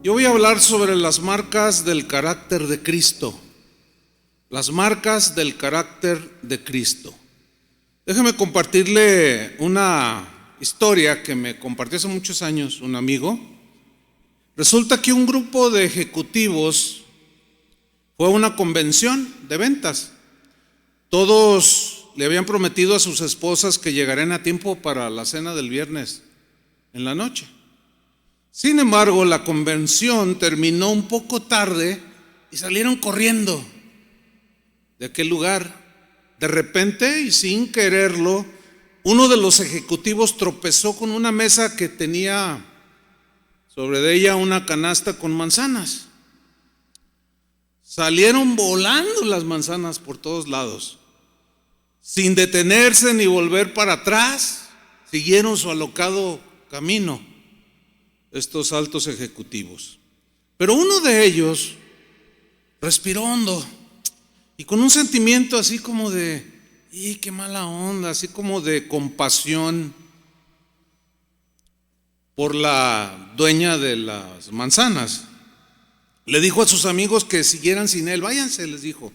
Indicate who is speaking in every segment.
Speaker 1: Yo voy a hablar sobre las marcas del carácter de Cristo. Las marcas del carácter de Cristo. Déjeme compartirle una historia que me compartió hace muchos años un amigo. Resulta que un grupo de ejecutivos fue a una convención de ventas. Todos le habían prometido a sus esposas que llegarían a tiempo para la cena del viernes en la noche. Sin embargo, la convención terminó un poco tarde y salieron corriendo de aquel lugar. De repente y sin quererlo, uno de los ejecutivos tropezó con una mesa que tenía sobre de ella una canasta con manzanas. Salieron volando las manzanas por todos lados. Sin detenerse ni volver para atrás, siguieron su alocado camino estos altos ejecutivos. Pero uno de ellos respiró hondo y con un sentimiento así como de, qué mala onda, así como de compasión por la dueña de las manzanas, le dijo a sus amigos que siguieran sin él. Váyanse, les dijo.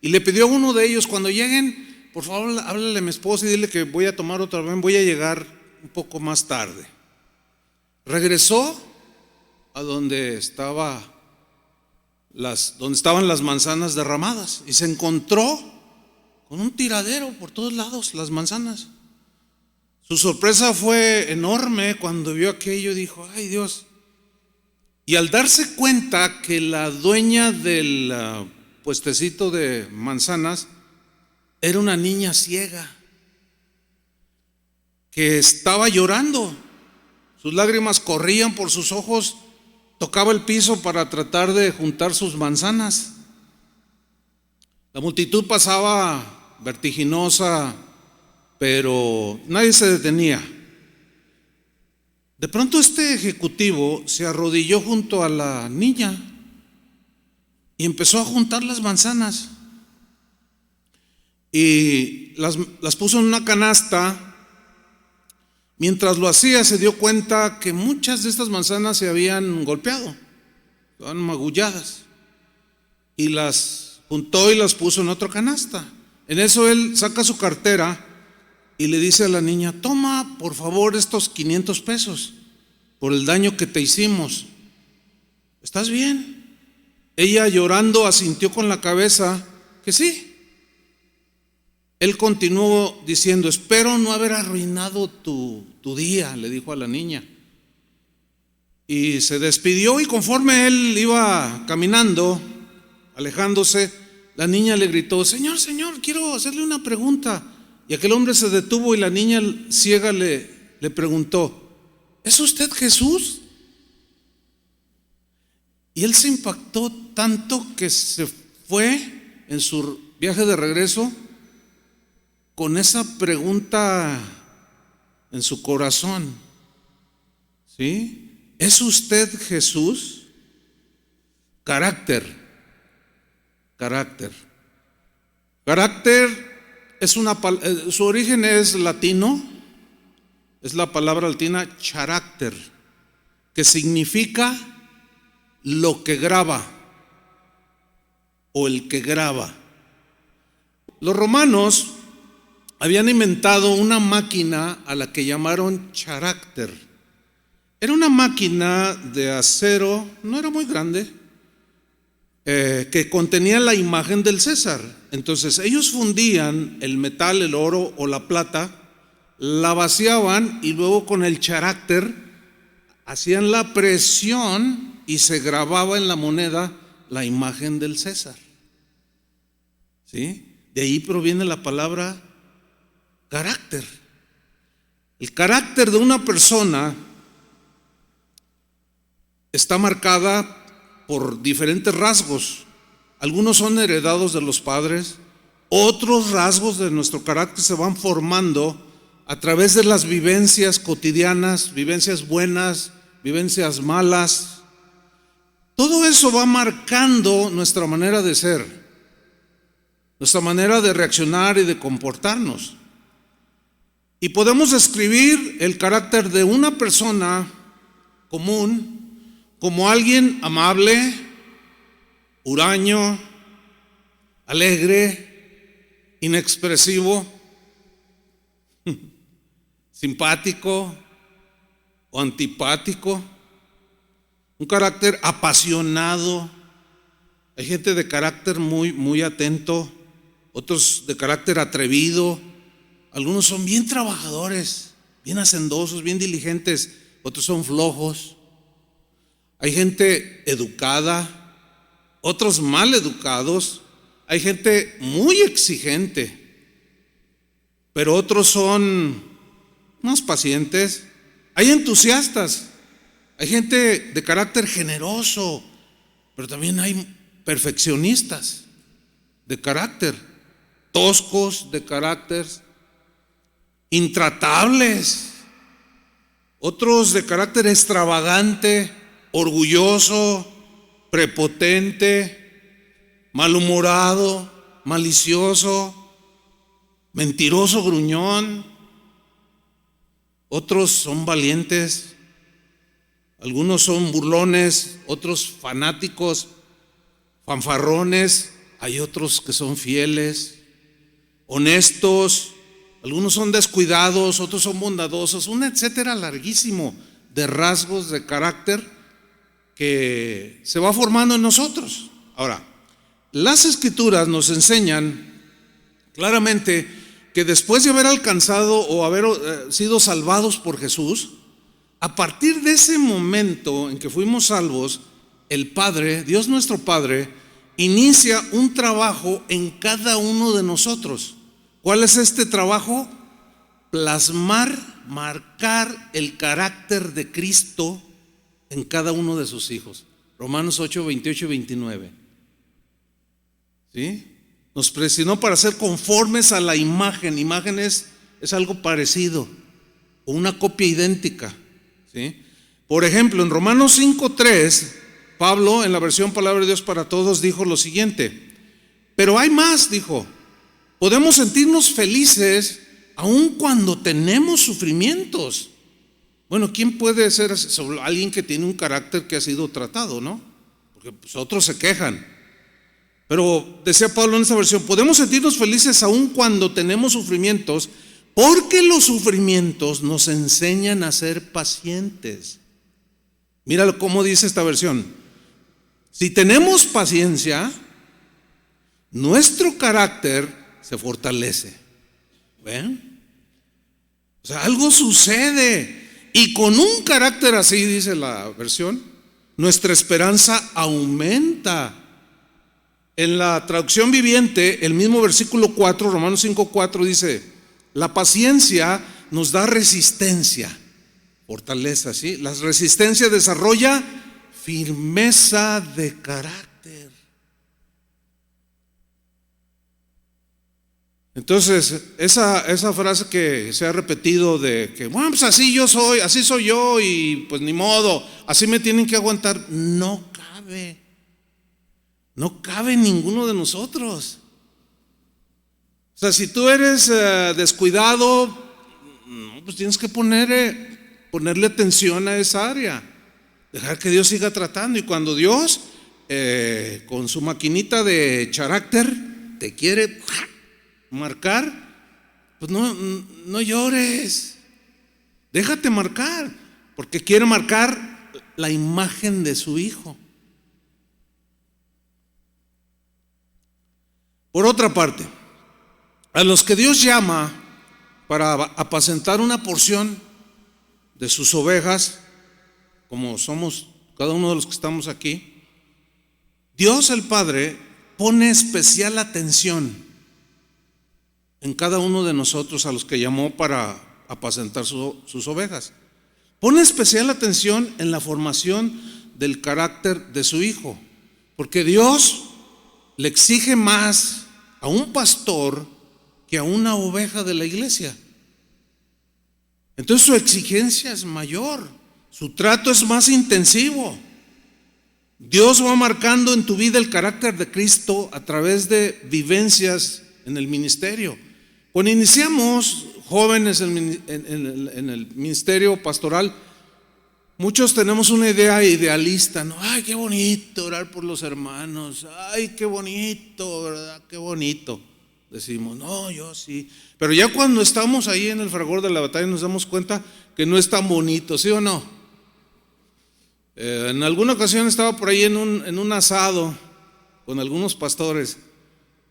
Speaker 1: Y le pidió a uno de ellos: cuando lleguen, por favor, háblale a mi esposa y dile que voy a tomar otra vez, voy a llegar un poco más tarde. Regresó a donde estaban las manzanas derramadas y se encontró con un tiradero por todos lados, las manzanas. Su sorpresa fue enorme cuando vio aquello. Dijo: ¡ay, Dios! Y al darse cuenta que la dueña del puestecito de manzanas era una niña ciega que estaba llorando. Sus lágrimas corrían por sus ojos, tocaba el piso para tratar de juntar sus manzanas. La multitud pasaba vertiginosa, pero nadie se detenía. De pronto este ejecutivo se arrodilló junto a la niña y empezó a juntar las manzanas y las puso en una canasta. Mientras lo hacía, se dio cuenta que muchas de estas manzanas se habían golpeado, estaban magulladas, y las juntó y las puso en otra canasta. En eso él saca su cartera y le dice a la niña: toma por favor estos 500 pesos por el daño que te hicimos. ¿Estás bien? Ella, llorando, asintió con la cabeza que sí. Él continuó diciendo: espero no haber arruinado tu día, le dijo a la niña. Y se despidió, y conforme él iba caminando, alejándose, la niña le gritó: Señor, quiero hacerle una pregunta. Y aquel hombre se detuvo y la niña ciega le preguntó: ¿es usted Jesús? Y él se impactó tanto que se fue en su viaje de regreso con esa pregunta en su corazón. ¿Sí? ¿Es usted Jesús? Carácter es su origen es latino, es la palabra latina charácter, que significa lo que graba o el que graba. Los romanos habían inventado una máquina a la que llamaron charácter. Era una máquina de acero, no era muy grande, que contenía la imagen del César. Entonces ellos fundían el metal, el oro o la plata, la vaciaban y luego con el charácter hacían la presión y se grababa en la moneda la imagen del César. ¿Sí? De ahí proviene la palabra carácter. El carácter de una persona está marcada por diferentes rasgos. Algunos son heredados de los padres, otros rasgos de nuestro carácter se van formando a través de las vivencias cotidianas, vivencias buenas, vivencias malas. Todo eso va marcando nuestra manera de ser, nuestra manera de reaccionar y de comportarnos. Y podemos describir el carácter de una persona común como alguien amable, huraño, alegre, inexpresivo, simpático o antipático, un carácter apasionado. Hay gente de carácter muy atento, otros de carácter atrevido, algunos son bien trabajadores, bien hacendosos, bien diligentes, otros son flojos. Hay gente educada, otros mal educados. Hay gente muy exigente, pero otros son más pacientes. Hay entusiastas, hay gente de carácter generoso, pero también hay perfeccionistas de carácter, toscos de carácter, intratables, otros de carácter extravagante, orgulloso, prepotente, malhumorado, malicioso, mentiroso, gruñón. Otros son valientes, algunos son burlones, otros fanáticos, fanfarrones. Hay otros que son fieles, honestos, algunos son descuidados, otros son bondadosos, un etcétera larguísimo de rasgos de carácter que se va formando en nosotros. Ahora, las Escrituras nos enseñan claramente que después de haber alcanzado o haber sido salvados por Jesús, a partir de ese momento en que fuimos salvos, el Padre, Dios nuestro Padre, inicia un trabajo en cada uno de nosotros. ¿Cuál es este trabajo? Plasmar, marcar el carácter de Cristo en cada uno de sus hijos. Romanos 8, 28 y 29. ¿Sí? Nos predestinó para ser conformes a la imagen. Imagen es algo parecido o una copia idéntica. ¿Sí? Por ejemplo, en Romanos 5:3, Pablo, en la versión Palabra de Dios para Todos, dijo lo siguiente: pero hay más, dijo, podemos sentirnos felices aun cuando tenemos sufrimientos. Bueno, ¿quién puede ser alguien que tiene un carácter que ha sido tratado, no? Porque pues, otros se quejan. Pero decía Pablo en esta versión, podemos sentirnos felices aun cuando tenemos sufrimientos, porque los sufrimientos nos enseñan a ser pacientes. Míralo cómo dice esta versión. Si tenemos paciencia, nuestro carácter se fortalece. ¿Ven? O sea, algo sucede. Y con un carácter así, dice la versión, nuestra esperanza aumenta. En la traducción viviente, el mismo versículo 4, Romanos 5:4 dice: la paciencia nos da resistencia, fortaleza, ¿sí? La resistencia desarrolla firmeza de carácter. Entonces, esa frase que se ha repetido de que, bueno, pues así soy yo y pues ni modo, así me tienen que aguantar, no cabe en ninguno de nosotros. O sea, si tú eres descuidado, pues tienes que ponerle atención a esa área, dejar que Dios siga tratando. Y cuando Dios, con su maquinita de carácter, te quiere marcar, pues no llores, déjate marcar, porque quiere marcar la imagen de su Hijo. Por otra parte, a los que Dios llama para apacentar una porción de sus ovejas, como somos cada uno de los que estamos aquí, Dios el Padre pone especial atención en cada uno de nosotros a los que llamó para apacentar sus ovejas. Pone especial atención en la formación del carácter de su Hijo, porque Dios le exige más a un pastor que a una oveja de la iglesia. Entonces su exigencia es mayor, su trato es más intensivo. Dios va marcando en tu vida el carácter de Cristo a través de vivencias en el ministerio. Cuando iniciamos jóvenes en el ministerio pastoral, Muchos tenemos una idea idealista, ¿no? Ay, qué bonito orar por los hermanos. Ay, qué bonito, ¿verdad? Qué bonito. Decimos, no, yo sí. Pero ya cuando estamos ahí en el fragor de la batalla nos damos cuenta que no es tan bonito, ¿sí o no? En alguna ocasión estaba por ahí en un asado con algunos pastores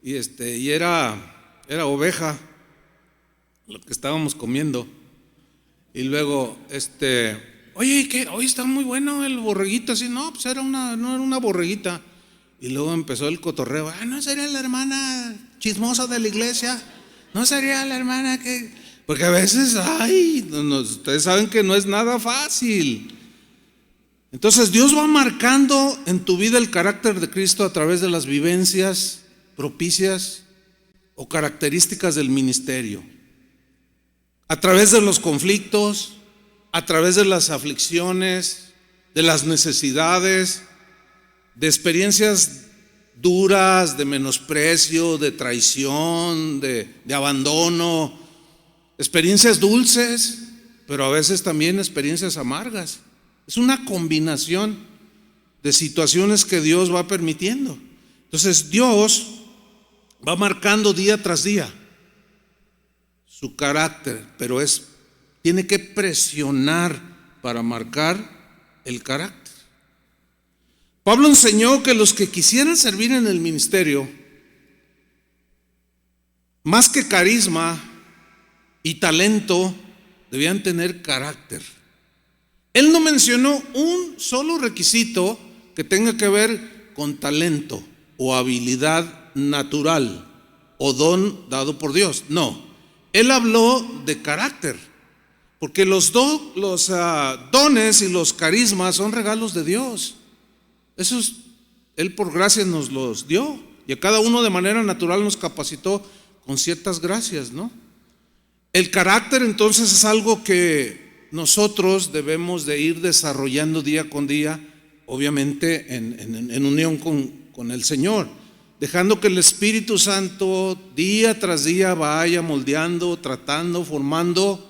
Speaker 1: y era oveja lo que estábamos comiendo. Y luego, oye, ¿qué? Hoy está muy bueno el borreguito, así, no, pues no era una borreguita. Y luego empezó el cotorreo, ¿no sería la hermana chismosa de la iglesia? ¿No sería la hermana que...? Porque a veces, ustedes saben que no es nada fácil. Entonces Dios va marcando en tu vida el carácter de Cristo a través de las vivencias propicias o características del ministerio, a través de los conflictos, a través de las aflicciones, de las necesidades, de experiencias duras, de menosprecio, de traición, de abandono, experiencias dulces, pero a veces también experiencias amargas. Es una combinación de situaciones que Dios va permitiendo. Entonces Dios va marcando día tras día su carácter, pero tiene que presionar para marcar el carácter. Pablo enseñó que los que quisieran servir en el ministerio, más que carisma y talento, debían tener carácter. Él no mencionó un solo requisito que tenga que ver con talento o habilidad natural o don dado por Dios. No, él habló de carácter, porque los dones y los carismas son regalos de Dios. Él por gracia nos los dio, y a cada uno de manera natural nos capacitó con ciertas gracias, ¿no? El carácter entonces es algo que nosotros debemos de ir desarrollando día con día, obviamente en unión con el Señor, dejando que el Espíritu Santo día tras día vaya moldeando, tratando, formando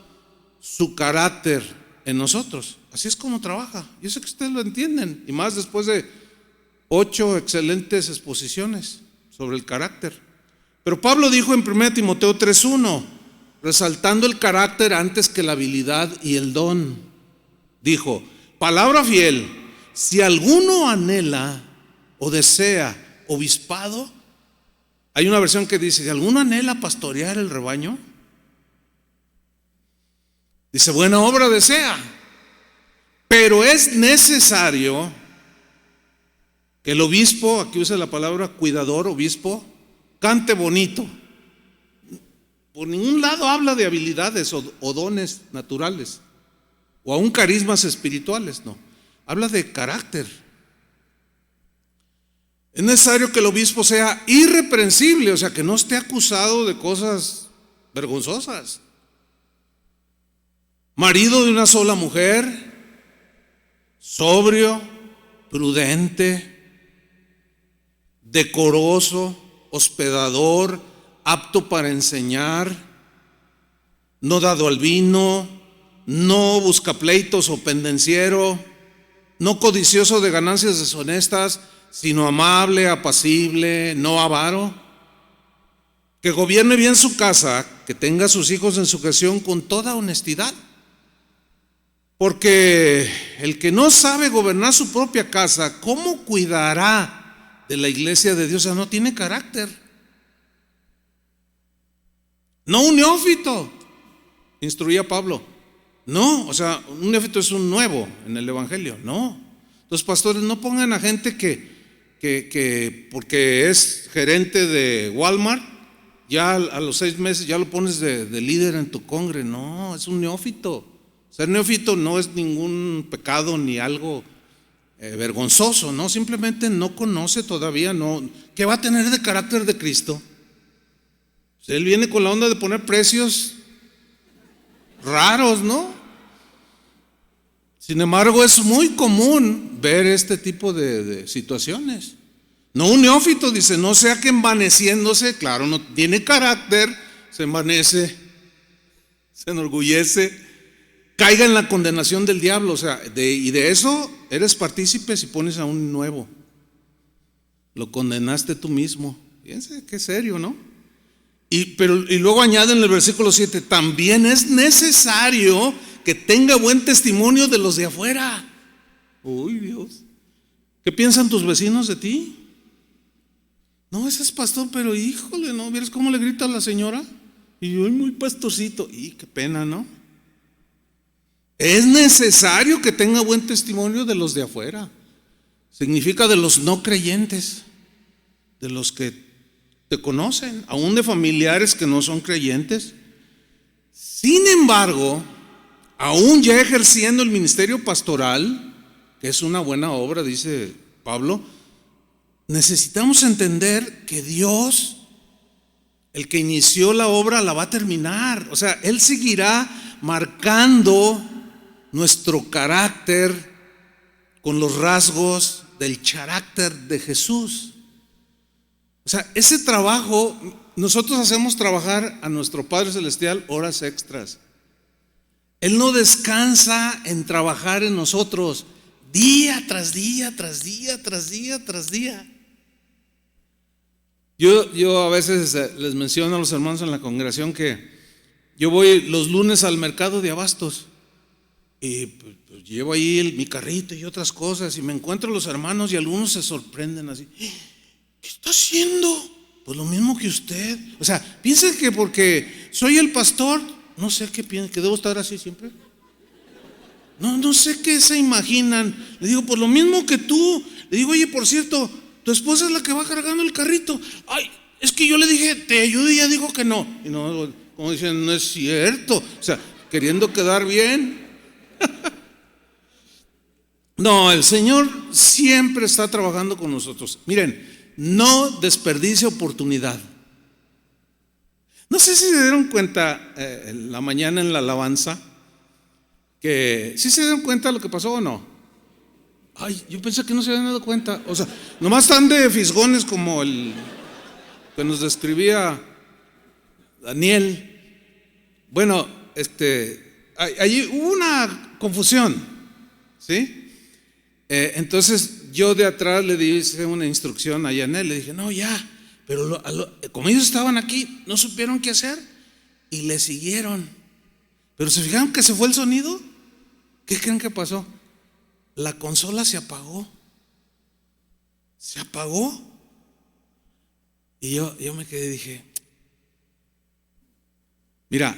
Speaker 1: su carácter en nosotros. Así es como trabaja. Yo sé que ustedes lo entienden, y más después de 8 excelentes exposiciones sobre el carácter. Pero Pablo dijo en 1 Timoteo 3:1, resaltando el carácter antes que la habilidad y el don, dijo: palabra fiel, si alguno anhela o desea obispado. Hay una versión que dice: si alguno anhela pastorear el rebaño, dice, buena obra desea, pero es necesario que el obispo, aquí usa la palabra cuidador, obispo, cante bonito. Por ningún lado habla de habilidades o dones naturales o aún carismas espirituales, no. Habla de carácter. Es necesario que el obispo sea irreprensible, o sea, que no esté acusado de cosas vergonzosas. Marido de una sola mujer, sobrio, prudente, decoroso, hospedador, apto para enseñar, no dado al vino, no buscapleitos o pendenciero, no codicioso de ganancias deshonestas, sino amable, apacible, no avaro, que gobierne bien su casa, que tenga a sus hijos en sujeción con toda honestidad. Porque el que no sabe gobernar su propia casa, ¿cómo cuidará de la iglesia de Dios? O sea, no tiene carácter. No un neófito, instruía Pablo. No, o sea, un neófito es un nuevo en el evangelio. No. Los pastores, no pongan a gente que porque es gerente de Walmart, ya a los 6 meses ya lo pones de líder en tu congre. No, es un neófito. Ser neófito no es ningún pecado ni algo vergonzoso, no, simplemente no conoce todavía, no. ¿Qué va a tener de carácter de Cristo? Él viene con la onda de poner precios raros, ¿no? Sin embargo, es muy común ver este tipo de situaciones. No, un neófito dice, no sea que envaneciéndose, claro, no tiene carácter, se envanece, se enorgullece, caiga en la condenación del diablo. O sea, y de eso eres partícipe si pones a un nuevo. Lo condenaste tú mismo. Fíjense qué serio, ¿no? Y luego añade en el versículo 7, también es necesario que tenga buen testimonio de los de afuera. Uy, Dios. ¿Qué piensan tus vecinos de ti? No, ese es pastor, pero híjole, ¿no? ¿Vieres cómo le grita a la señora? Y yo, muy pastorcito. Y qué pena, ¿no? Es necesario que tenga buen testimonio de los de afuera. Significa de los no creyentes, de los que te conocen, aún de familiares que no son creyentes. Sin embargo, aún ya ejerciendo el ministerio pastoral, que es una buena obra, dice Pablo, necesitamos entender que Dios, el que inició la obra, la va a terminar. O sea, Él seguirá marcando nuestro carácter con los rasgos del carácter de Jesús. O sea, ese trabajo, nosotros hacemos trabajar a nuestro Padre Celestial horas extras. Él no descansa en trabajar en nosotros día tras día, tras día, tras día, tras día. Yo a veces les menciono a los hermanos en la congregación que yo voy los lunes al mercado de abastos y pues, llevo ahí mi carrito y otras cosas y me encuentro a los hermanos y algunos se sorprenden así. ¿Qué está haciendo? Pues lo mismo que usted. O sea, piensen que porque soy el pastor, no sé qué piensan, que debo estar así siempre. No sé qué se imaginan. Le digo, pues lo mismo que tú. Le digo, oye, por cierto, tu esposa es la que va cargando el carrito. Ay, es que yo le dije, te ayudo y ella dijo que no. Y no, como dicen, no es cierto. O sea, queriendo quedar bien. No, el Señor siempre está trabajando con nosotros. Miren, no desperdicie oportunidad. No sé si se dieron cuenta en la mañana en la alabanza, que ¿sí se dieron cuenta de lo que pasó o no? Ay, yo pensé que no se habían dado cuenta. O sea, nomás están de fisgones como el que nos describía Daniel. Bueno, allí hubo una confusión, ¿sí? Entonces yo de atrás le di una instrucción a Yanel, le dije, no, ya, pero como ellos estaban aquí, no supieron qué hacer y le siguieron. Pero se fijaron que se fue el sonido. ¿Qué creen que pasó? La consola se apagó. Se apagó. Y yo me quedé y dije, mira,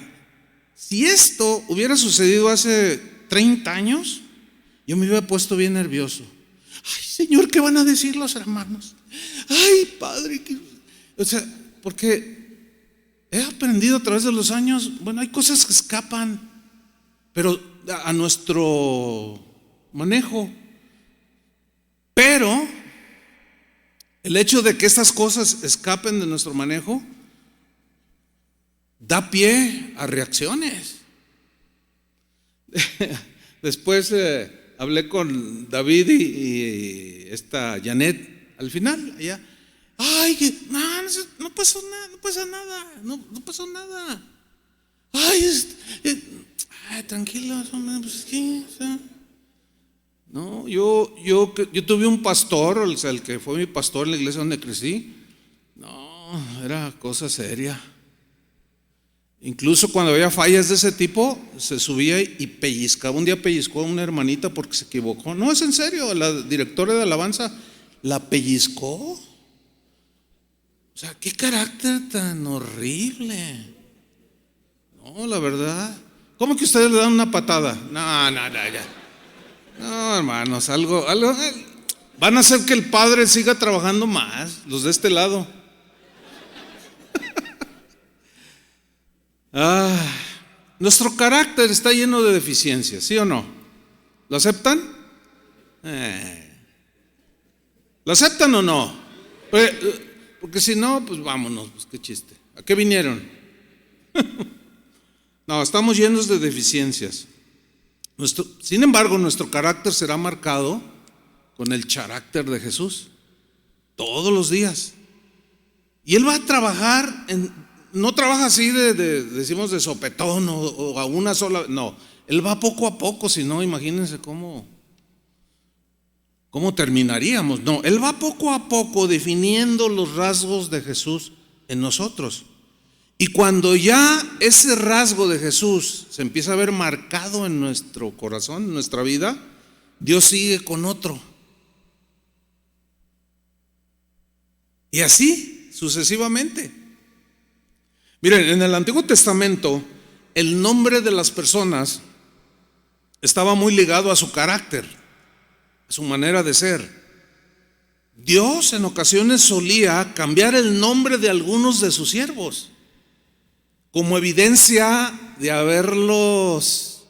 Speaker 1: si esto hubiera sucedido hace 30 años, yo me hubiera puesto bien nervioso. Ay, Señor, ¿qué van a decir los hermanos? Ay, Padre, o sea, porque he aprendido a través de los años, bueno, hay cosas que escapan, pero a nuestro manejo. Pero el hecho de que estas cosas escapen de nuestro manejo da pie a reacciones. Después hablé con David y esta Janet al final, allá. Ay, no pasó nada. Ay, tranquilo, pues, ¿qué? O sea, no, yo tuve un pastor, o sea, el que fue mi pastor en la iglesia donde crecí. No, era cosa seria. Incluso cuando había fallas de ese tipo, se subía y pellizcaba. Un día pellizcó a una hermanita porque se equivocó. No, es en serio, la directora de alabanza la pellizcó. O sea, qué carácter tan horrible. No, la verdad. ¿Cómo que ustedes le dan una patada? No, ya. No, hermanos, algo van a hacer que el Padre siga trabajando más, los de este lado. Nuestro carácter está lleno de deficiencias, ¿sí o no? ¿Lo aceptan? ¿Lo aceptan o no? Porque si no, pues vámonos, pues qué chiste. ¿A qué vinieron? No, estamos llenos de deficiencias. Sin embargo, nuestro carácter será marcado con el carácter de Jesús todos los días. Y Él va a trabajar no trabaja así decimos de sopetón o a una sola. No, Él va poco a poco, si no, imagínense cómo terminaríamos. No, Él va poco a poco definiendo los rasgos de Jesús en nosotros. Y cuando ya ese rasgo de Jesús se empieza a ver marcado en nuestro corazón, en nuestra vida, Dios sigue con otro. Y así sucesivamente. Miren, en el Antiguo Testamento el nombre de las personas estaba muy ligado a su carácter, a su manera de ser. Dios en ocasiones solía cambiar el nombre de algunos de sus siervos como evidencia de haberlos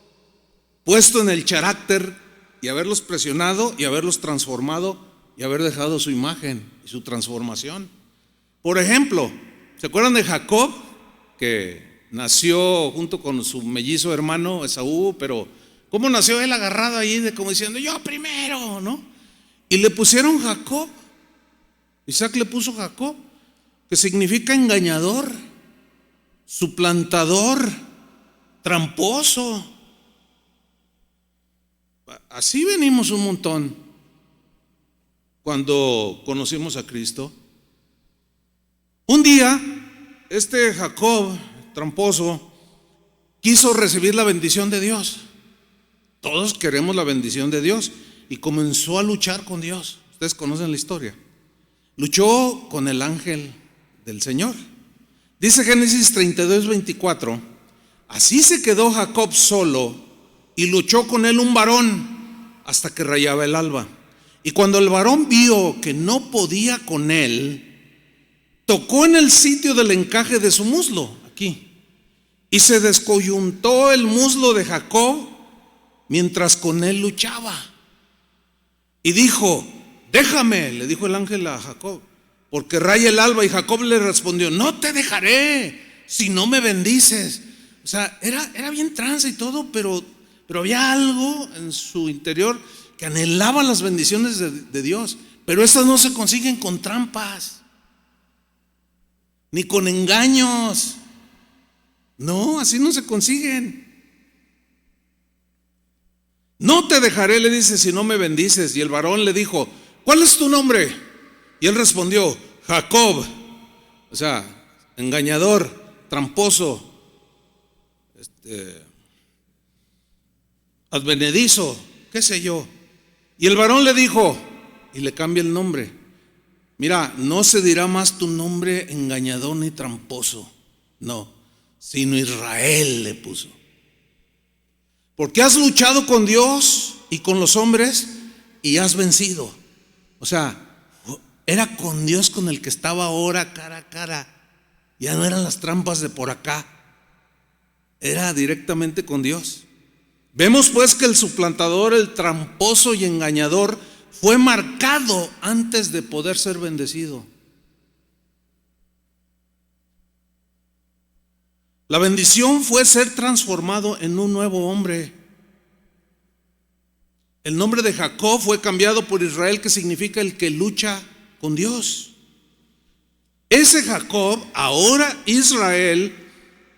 Speaker 1: puesto en el carácter y haberlos presionado y haberlos transformado y haber dejado su imagen y su transformación. Por ejemplo, ¿se acuerdan de Jacob, que nació junto con su mellizo hermano Esaú? Pero ¿cómo nació él agarrado ahí de como diciendo yo primero, ¿no? Y le pusieron Jacob. Isaac le puso Jacob, que significa engañador, suplantador, tramposo. Así venimos un montón cuando conocimos a Cristo. Un día, este Jacob, tramposo, quiso recibir la bendición de Dios. Todos queremos la bendición de Dios. Y comenzó a luchar con Dios. Ustedes conocen la historia. Luchó con el ángel del Señor. Dice Génesis 32:24: así se quedó Jacob solo y luchó con él un varón hasta que rayaba el alba. Y cuando el varón vio que no podía con él, tocó en el sitio del encaje de su muslo, aquí, y se descoyuntó el muslo de Jacob mientras con él luchaba. Y dijo: déjame, le dijo el ángel a Jacob, porque raya el alba. Y Jacob le respondió: no te dejaré si no me bendices. O sea, era bien tranza y todo, pero había algo en su interior que anhelaba las bendiciones de Dios. Pero estas no se consiguen con trampas, ni con engaños. No, así no se consiguen. No te dejaré, le dice, si no me bendices. Y el varón le dijo: ¿cuál es tu nombre? Y él respondió: Jacob. O sea, engañador, tramposo, advenedizo, qué sé yo. Y el varón le dijo, y le cambia el nombre: mira, no se dirá más tu nombre engañador ni tramposo, no, sino Israel le puso. Porque has luchado con Dios y con los hombres y has vencido. O sea, era con Dios con el que estaba ahora cara a cara. Ya no eran las trampas de por acá, era directamente con Dios. Vemos pues que el suplantador, el tramposo y engañador, fue marcado antes de poder ser bendecido. La bendición fue ser transformado en un nuevo hombre. El nombre de Jacob fue cambiado por Israel, que significa el que lucha con Dios. Ese Jacob, ahora Israel,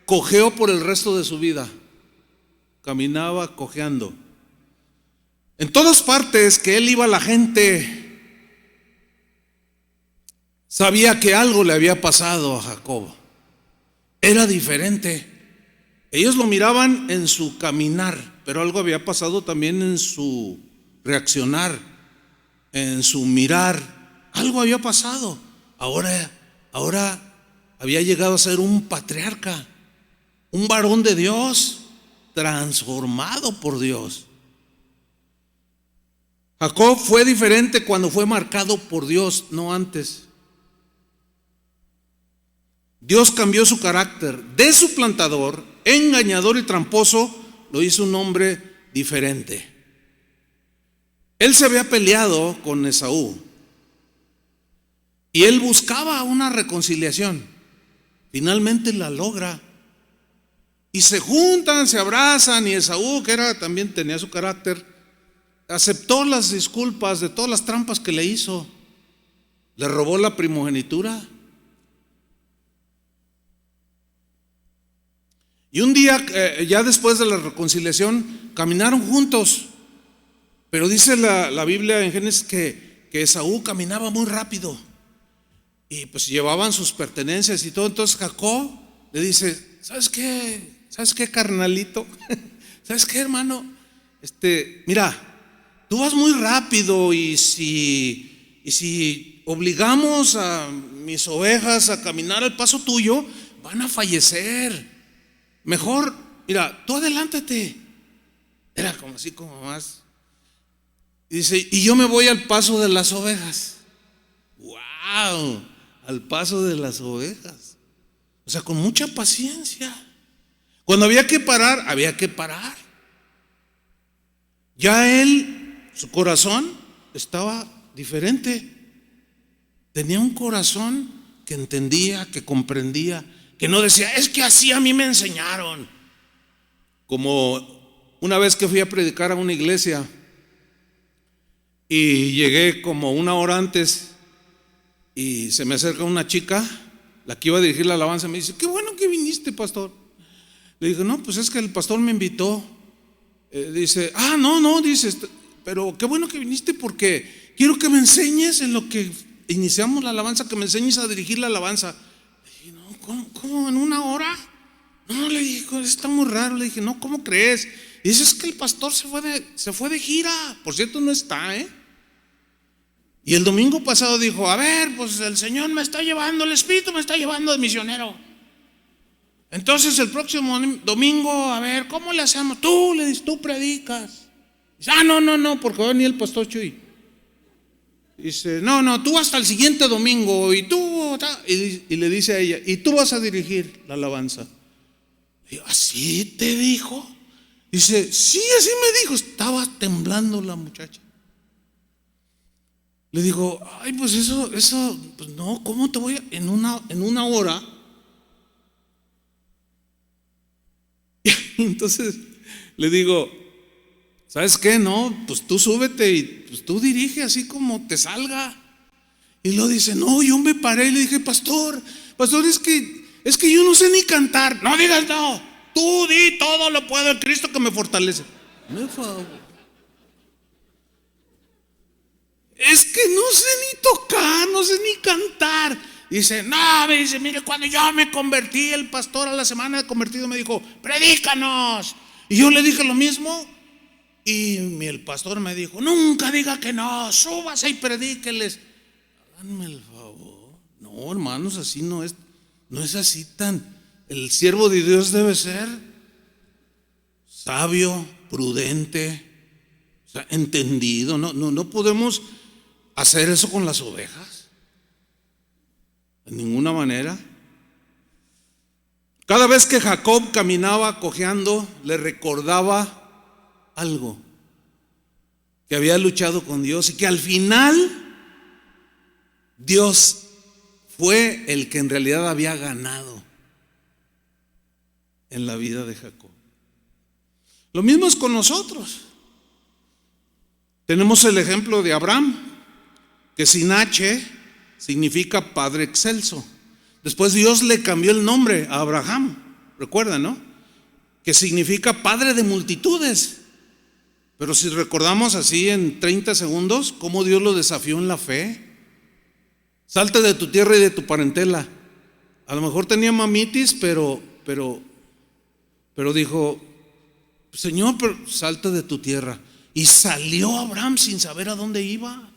Speaker 1: cojeó por el resto de su vida. Caminaba cojeando. En todas partes que él iba, la gente sabía que algo le había pasado a Jacob. Era diferente. Ellos lo miraban en su caminar, pero algo había pasado también en su reaccionar, en su mirar. Algo había pasado. Ahora había llegado a ser un patriarca, un varón de Dios, transformado por Dios. Jacob fue diferente cuando fue marcado por Dios, no antes. Dios cambió su carácter de suplantador, engañador y tramposo, lo hizo un hombre diferente. Él se había peleado con Esaú y él buscaba una reconciliación. Finalmente la logra y se juntan, se abrazan, y Esaú, que también tenía su carácter, aceptó las disculpas de todas las trampas que le hizo. Le robó la primogenitura. Y un día, ya después de la reconciliación, caminaron juntos. Pero dice la Biblia en Génesis que Esaú caminaba muy rápido. Y pues llevaban sus pertenencias y todo. Entonces Jacob le dice: ¿sabes qué? ¿Sabes qué, carnalito? ¿Sabes qué, hermano? Mira, tú vas muy rápido y si obligamos a mis ovejas a caminar al paso tuyo, van a fallecer. Mejor, mira, tú adelántate. Era como así, como más. Y dice: y yo me voy al paso de las ovejas. ¡Wow! Al paso de las ovejas. O sea, con mucha paciencia. Cuando había que parar, había que parar. Ya él, su corazón estaba diferente. Tenía un corazón que entendía, que comprendía, que no decía: es que así a mí me enseñaron. Como una vez que fui a predicar a una iglesia y llegué como una hora antes, y se me acerca una chica, la que iba a dirigir la alabanza, me dice: qué bueno que viniste, pastor. Le dije: no, pues es que el pastor me invitó. Dice: no, dice, pero qué bueno que viniste porque quiero que me enseñes en lo que iniciamos la alabanza, que me enseñes a dirigir la alabanza. Le dije: no, ¿cómo en una hora? No, le dije, está muy raro. Le dije: no, ¿cómo crees? Y dice: es que el pastor se fue de gira. Por cierto, no está, Y el domingo pasado dijo: a ver, pues el Señor me está llevando, el Espíritu me está llevando de misionero. Entonces el próximo domingo, a ver, ¿cómo le hacemos? Tú, le dices, tú predicas. Dice: no, porque va a venir el pastor Chuy. Dice: no, tú hasta el siguiente domingo. Y tú, y le dice a ella: y tú vas a dirigir la alabanza. Y yo: ¿así te dijo? Dice: sí, así me dijo. Estaba temblando la muchacha. Le digo: ay, pues eso, pues no, ¿cómo te voy a, en una hora? Y entonces le digo: ¿sabes qué? No, pues tú súbete y pues tú dirige así como te salga. Y luego dice: no, yo me paré y le dije: pastor, es que yo no sé ni cantar. No digas no, tú di: todo lo puedo en Cristo que me fortalece. Me favor. Es que no sé ni tocar, no sé ni cantar. Dice: no, me dice, mire, cuando yo me convertí, el pastor a la semana de convertido me dijo: predícanos. Y yo le dije lo mismo. Y el pastor me dijo: nunca diga que no, súbase y predíqueles. Háganme el favor. No, hermanos, así no es así tan. El siervo de Dios debe ser sabio, prudente, o sea, entendido. No podemos hacer eso con las ovejas, de ninguna manera. Cada vez que Jacob caminaba cojeando, le recordaba algo, que había luchado con Dios y que al final Dios fue el que en realidad había ganado en la vida de Jacob. Lo mismo es con nosotros. Tenemos el ejemplo de Abraham, que sin H significa Padre Excelso. Después Dios le cambió el nombre a Abraham, recuerdan, ¿no? Que significa Padre de multitudes. Pero si recordamos así en 30 segundos, cómo Dios lo desafió en la fe. Salte de tu tierra y de tu parentela. A lo mejor tenía mamitis, pero dijo: Señor, pero salte de tu tierra. Y salió Abraham sin saber a dónde iba.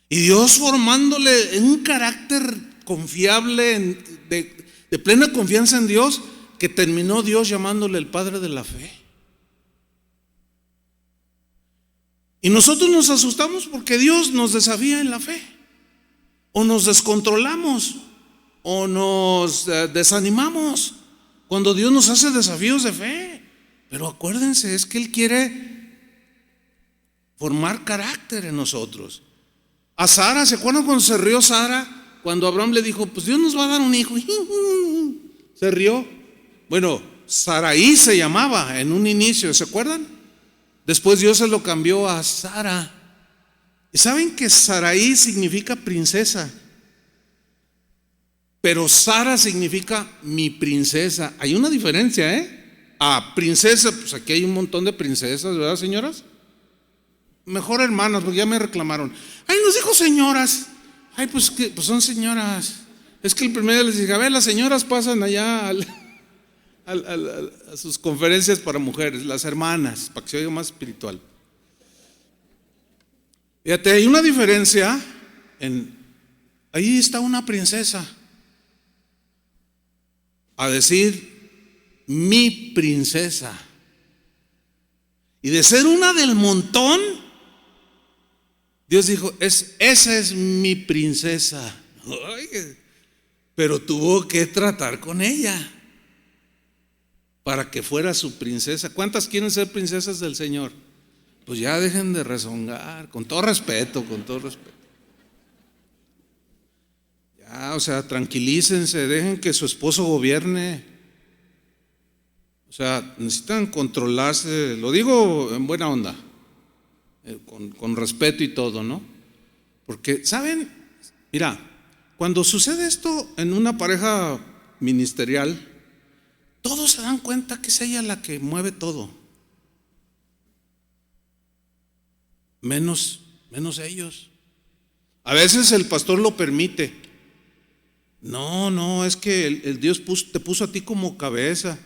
Speaker 1: Y Dios formándole un carácter confiable, de plena confianza en Dios, que terminó Dios llamándole el Padre de la fe. Y nosotros nos asustamos porque Dios nos desafía en la fe. O nos descontrolamos, o nos desanimamos cuando Dios nos hace desafíos de fe. Pero acuérdense, es que Él quiere formar carácter en nosotros. A Sara, ¿se acuerdan cuando se rió Sara? Cuando Abraham le dijo: pues Dios nos va a dar un hijo. Se rió. Bueno, Saraí se llamaba en un inicio, ¿se acuerdan? Después Dios se lo cambió a Sara. ¿Y saben que Saraí significa princesa? Pero Sara significa mi princesa. Hay una diferencia, princesa, pues aquí hay un montón de princesas, ¿verdad, señoras? Mejor hermanas, porque ya me reclamaron. Ay, nos dijo señoras. Ay, pues son señoras. Es que el primer día les dije, a ver, las señoras pasan allá a sus conferencias para mujeres, las hermanas, para que se oiga más espiritual. Fíjate, hay una diferencia ahí está una princesa, a decir mi princesa. Y de ser una del montón, Dios dijo, esa es mi princesa. Oye, pero tuvo que tratar con ella para que fuera su princesa. ¿Cuántas quieren ser princesas del Señor? Pues ya dejen de rezongar, con todo respeto, con todo respeto. Ya, o sea, tranquilícense, dejen que su esposo gobierne. O sea, necesitan controlarse, lo digo en buena onda, con respeto y todo, ¿no? Porque, ¿saben? Mira, cuando sucede esto en una pareja ministerial, todos se dan cuenta que es ella la que mueve todo. Menos ellos. A veces el pastor lo permite. No, es que el Dios te puso a ti como cabeza.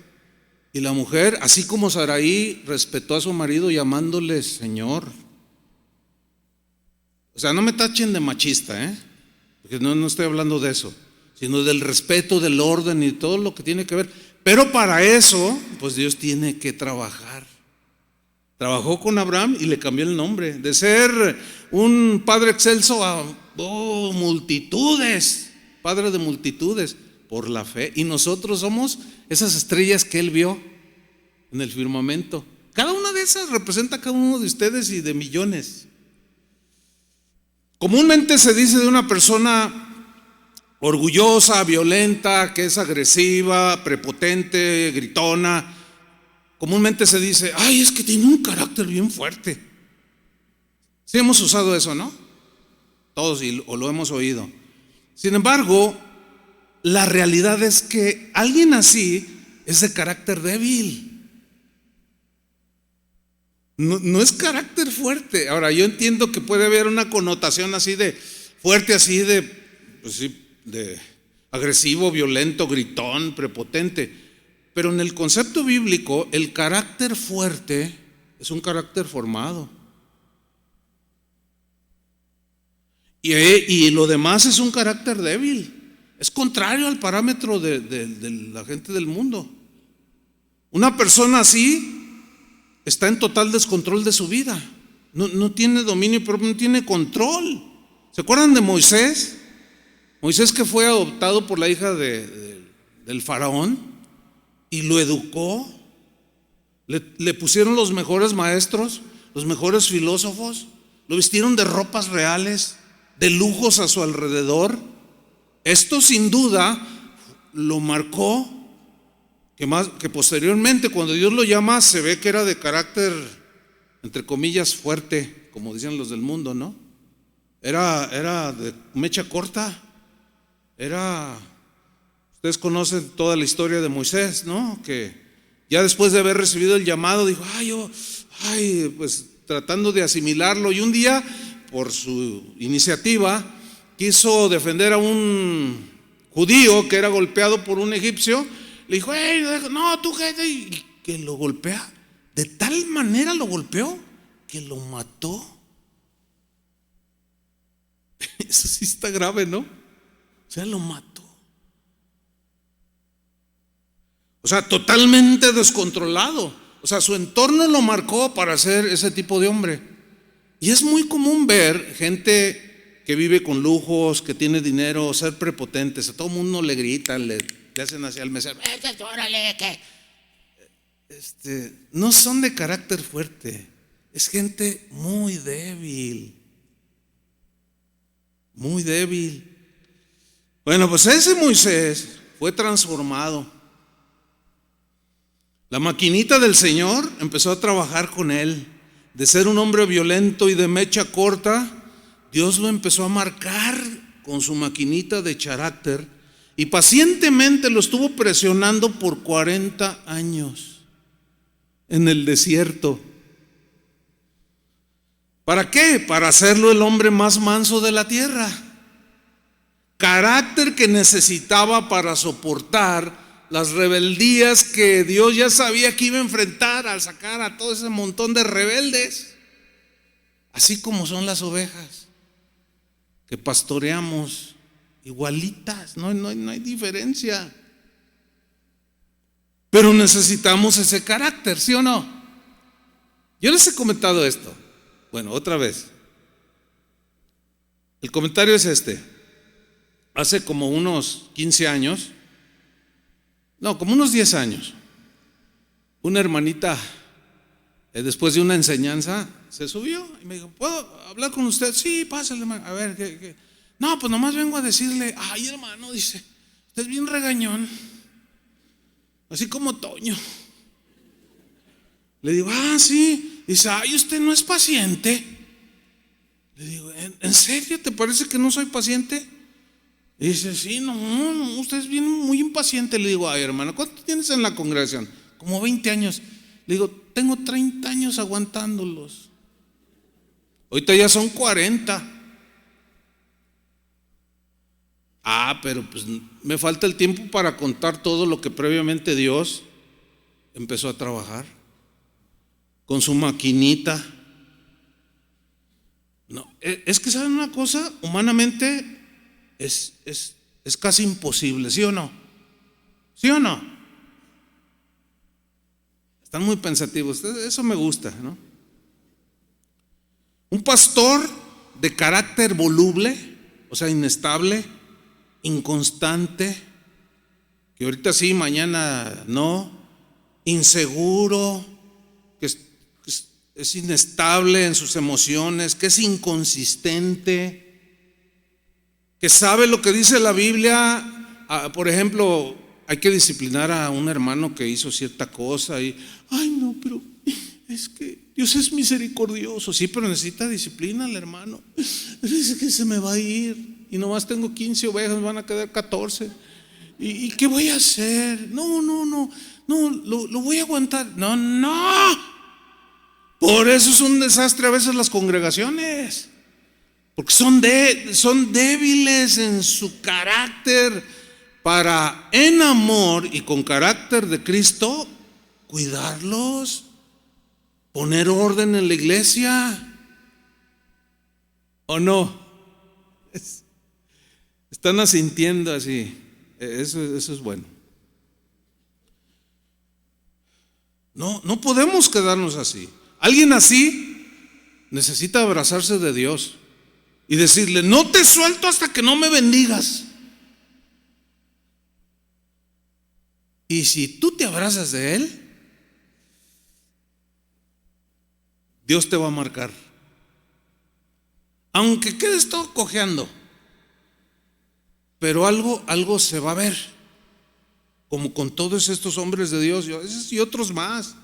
Speaker 1: Y la mujer, así como Saraí respetó a su marido llamándole Señor. O sea, no me tachen de machista, porque no estoy hablando de eso, sino del respeto, del orden y todo lo que tiene que ver. Pero para eso, pues Dios tiene que trabajar. Trabajó con Abraham y le cambió el nombre, de ser un padre excelso a multitudes, padre de multitudes, por la fe. Y nosotros somos esas estrellas que él vio en el firmamento. Cada una de esas representa a cada uno de ustedes y de millones. Comúnmente se dice de una persona orgullosa, violenta, que es agresiva, prepotente, gritona. Comúnmente se dice, ay, es que tiene un carácter bien fuerte. Sí hemos usado eso, ¿no? Todos, o lo hemos oído. Sin embargo, la realidad es que alguien así es de carácter débil. No es carácter fuerte. Ahora, yo entiendo que puede haber una connotación así de fuerte, así de, pues sí, de agresivo, violento, gritón, prepotente. Pero en el concepto bíblico, el carácter fuerte es un carácter formado. Y lo demás es un carácter débil. Es contrario al parámetro de la gente del mundo. Una persona así está en total descontrol de su vida. No tiene dominio propio, no tiene control. ¿Se acuerdan de Moisés? Moisés, que fue adoptado por la hija del faraón y lo educó. Le pusieron los mejores maestros, los mejores filósofos, lo vistieron de ropas reales, de lujos a su alrededor. Esto sin duda lo marcó, que posteriormente cuando Dios lo llama se ve que era de carácter, entre comillas, fuerte, como dicen los del mundo, ¿no? Era de mecha corta. Ustedes conocen toda la historia de Moisés, ¿no? Que ya después de haber recibido el llamado dijo, pues tratando de asimilarlo, y un día por su iniciativa quiso defender a un judío que era golpeado por un egipcio. Le dijo, no, tú qué, y que lo golpea. De tal manera lo golpeó que lo mató. Eso sí está grave, ¿no? O sea, lo mató. O sea, totalmente descontrolado. O sea, su entorno lo marcó para ser ese tipo de hombre. Y es muy común ver gente que vive con lujos, que tiene dinero, ser prepotentes. A todo mundo le gritan, le hacen así al mesero, órale, que no son de carácter fuerte. Es gente muy débil. Muy débil. Bueno, pues ese Moisés fue transformado. La maquinita del Señor empezó a trabajar con él. De ser un hombre violento y de mecha corta, Dios lo empezó a marcar con su maquinita de carácter y pacientemente lo estuvo presionando por 40 años en el desierto. ¿Para qué? Para hacerlo el hombre más manso de la tierra. Carácter que necesitaba para soportar las rebeldías que Dios ya sabía que iba a enfrentar al sacar a todo ese montón de rebeldes. Así como son las ovejas que pastoreamos, igualitas, no hay diferencia. Pero necesitamos ese carácter, ¿sí o no? Yo les he comentado esto. Bueno, otra vez. El comentario es este. Hace como unos 15 años, no, como unos 10 años, una hermanita, después de una enseñanza, se subió y me dijo: ¿puedo hablar con usted? Sí, pásale, hermano. A ver, ¿qué? No, pues nomás vengo a decirle: ay, hermano, dice, usted es bien regañón, así como Toño. Le digo: ah, sí. Dice: ay, usted no es paciente. Le digo: ¿en serio te parece que no soy paciente? Y dice: sí, no, usted es bien muy impaciente. Le digo: ay, hermano, ¿cuánto tienes en la congregación? Como 20 años. Le digo: tengo 30 años aguantándolos. Ahorita ya son 40. Ah, pero pues me falta el tiempo para contar todo lo que previamente Dios empezó a trabajar con su maquinita. No, es que ¿saben una cosa? Humanamente es casi imposible, ¿sí o no? ¿Sí o no? Están muy pensativos, eso me gusta, ¿no? Un pastor de carácter voluble, o sea, inestable, inconstante, que ahorita sí, mañana no, inseguro, que es inestable en sus emociones, que es inconsistente, que sabe lo que dice la Biblia. Por ejemplo, hay que disciplinar a un hermano que hizo cierta cosa y, ay no, pero es que Dios es misericordioso. Sí, pero necesita disciplina el hermano. Es que se me va a ir y nomás tengo 15 ovejas, me van a quedar 14. ¿Y qué voy a hacer? No, lo voy a aguantar. No. Por eso es un desastre a veces las congregaciones, porque son débiles en su carácter para, en amor y con carácter de Cristo, cuidarlos, poner orden en la iglesia. ¿O no? Están asintiendo así. Eso es bueno. No podemos quedarnos así. Alguien así necesita abrazarse de Dios y decirle: no te suelto hasta que no me bendigas. Y si tú te abrazas de Él, Dios te va a marcar. Aunque quedes todo cojeando, pero algo se va a ver, como con todos estos hombres de Dios y otros más.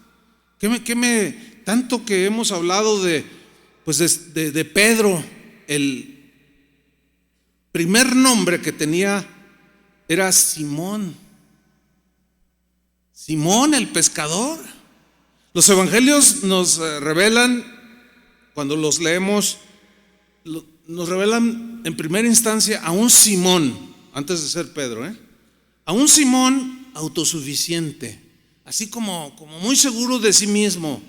Speaker 1: Tanto que hemos hablado de Pedro. El primer nombre que tenía era Simón el pescador. Los evangelios nos revelan, cuando los leemos, nos revelan en primera instancia a un Simón, antes de ser Pedro, a un Simón autosuficiente, así como muy seguro de sí mismo,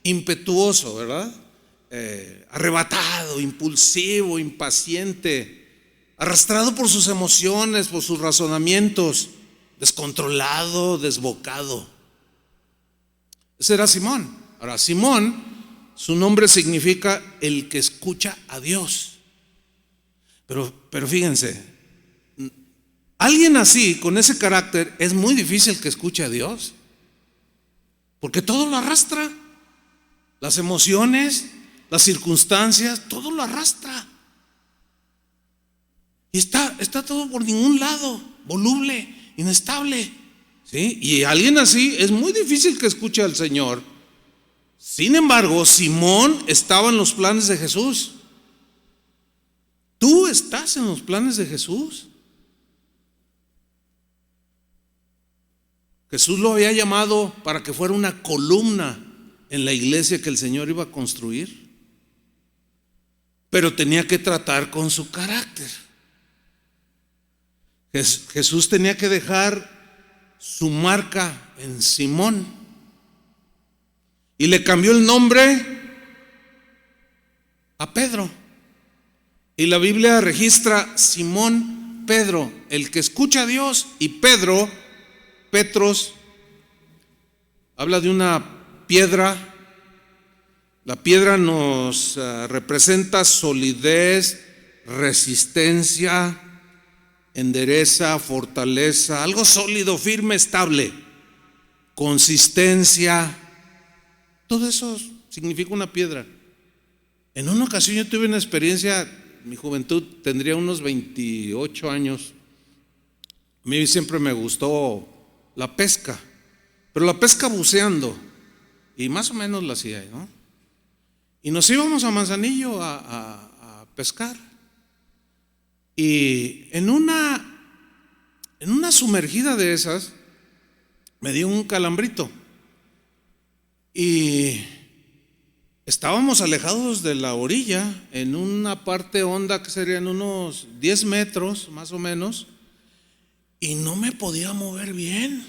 Speaker 1: impetuoso, ¿verdad? Arrebatado, impulsivo, impaciente, arrastrado por sus emociones, por sus razonamientos, descontrolado, desbocado. Ese era Simón. Ahora, Simón, su nombre significa el que escucha a Dios. Pero fíjense, alguien así, con ese carácter, es muy difícil que escuche a Dios, porque todo lo arrastra. Las emociones, las circunstancias, todo lo arrastra. Y está todo por ningún lado, voluble, inestable, ¿sí? Y alguien así es muy difícil que escuche al Señor. Sin embargo, Simón estaba en los planes de Jesús. ¿Tú estás en los planes de Jesús? Jesús lo había llamado para que fuera una columna en la iglesia que el Señor iba a construir, pero tenía que tratar con su carácter. Jesús tenía que dejar su marca en Simón y le cambió el nombre a Pedro. Y la Biblia registra Simón Pedro, el que escucha a Dios, y Pedro, Petros, habla de una piedra. La piedra nos representa solidez, resistencia, endereza, fortaleza, algo sólido, firme, estable, consistencia. Todo eso significa una piedra. En una ocasión yo tuve una experiencia, en mi juventud, tendría unos 28 años. A mí siempre me gustó la pesca, pero la pesca buceando, y más o menos la hacía, ¿no? Y nos íbamos a Manzanillo a pescar. Y en una sumergida de esas me dio un calambrito. Y estábamos alejados de la orilla, en una parte honda que serían unos 10 metros más o menos, y no me podía mover bien.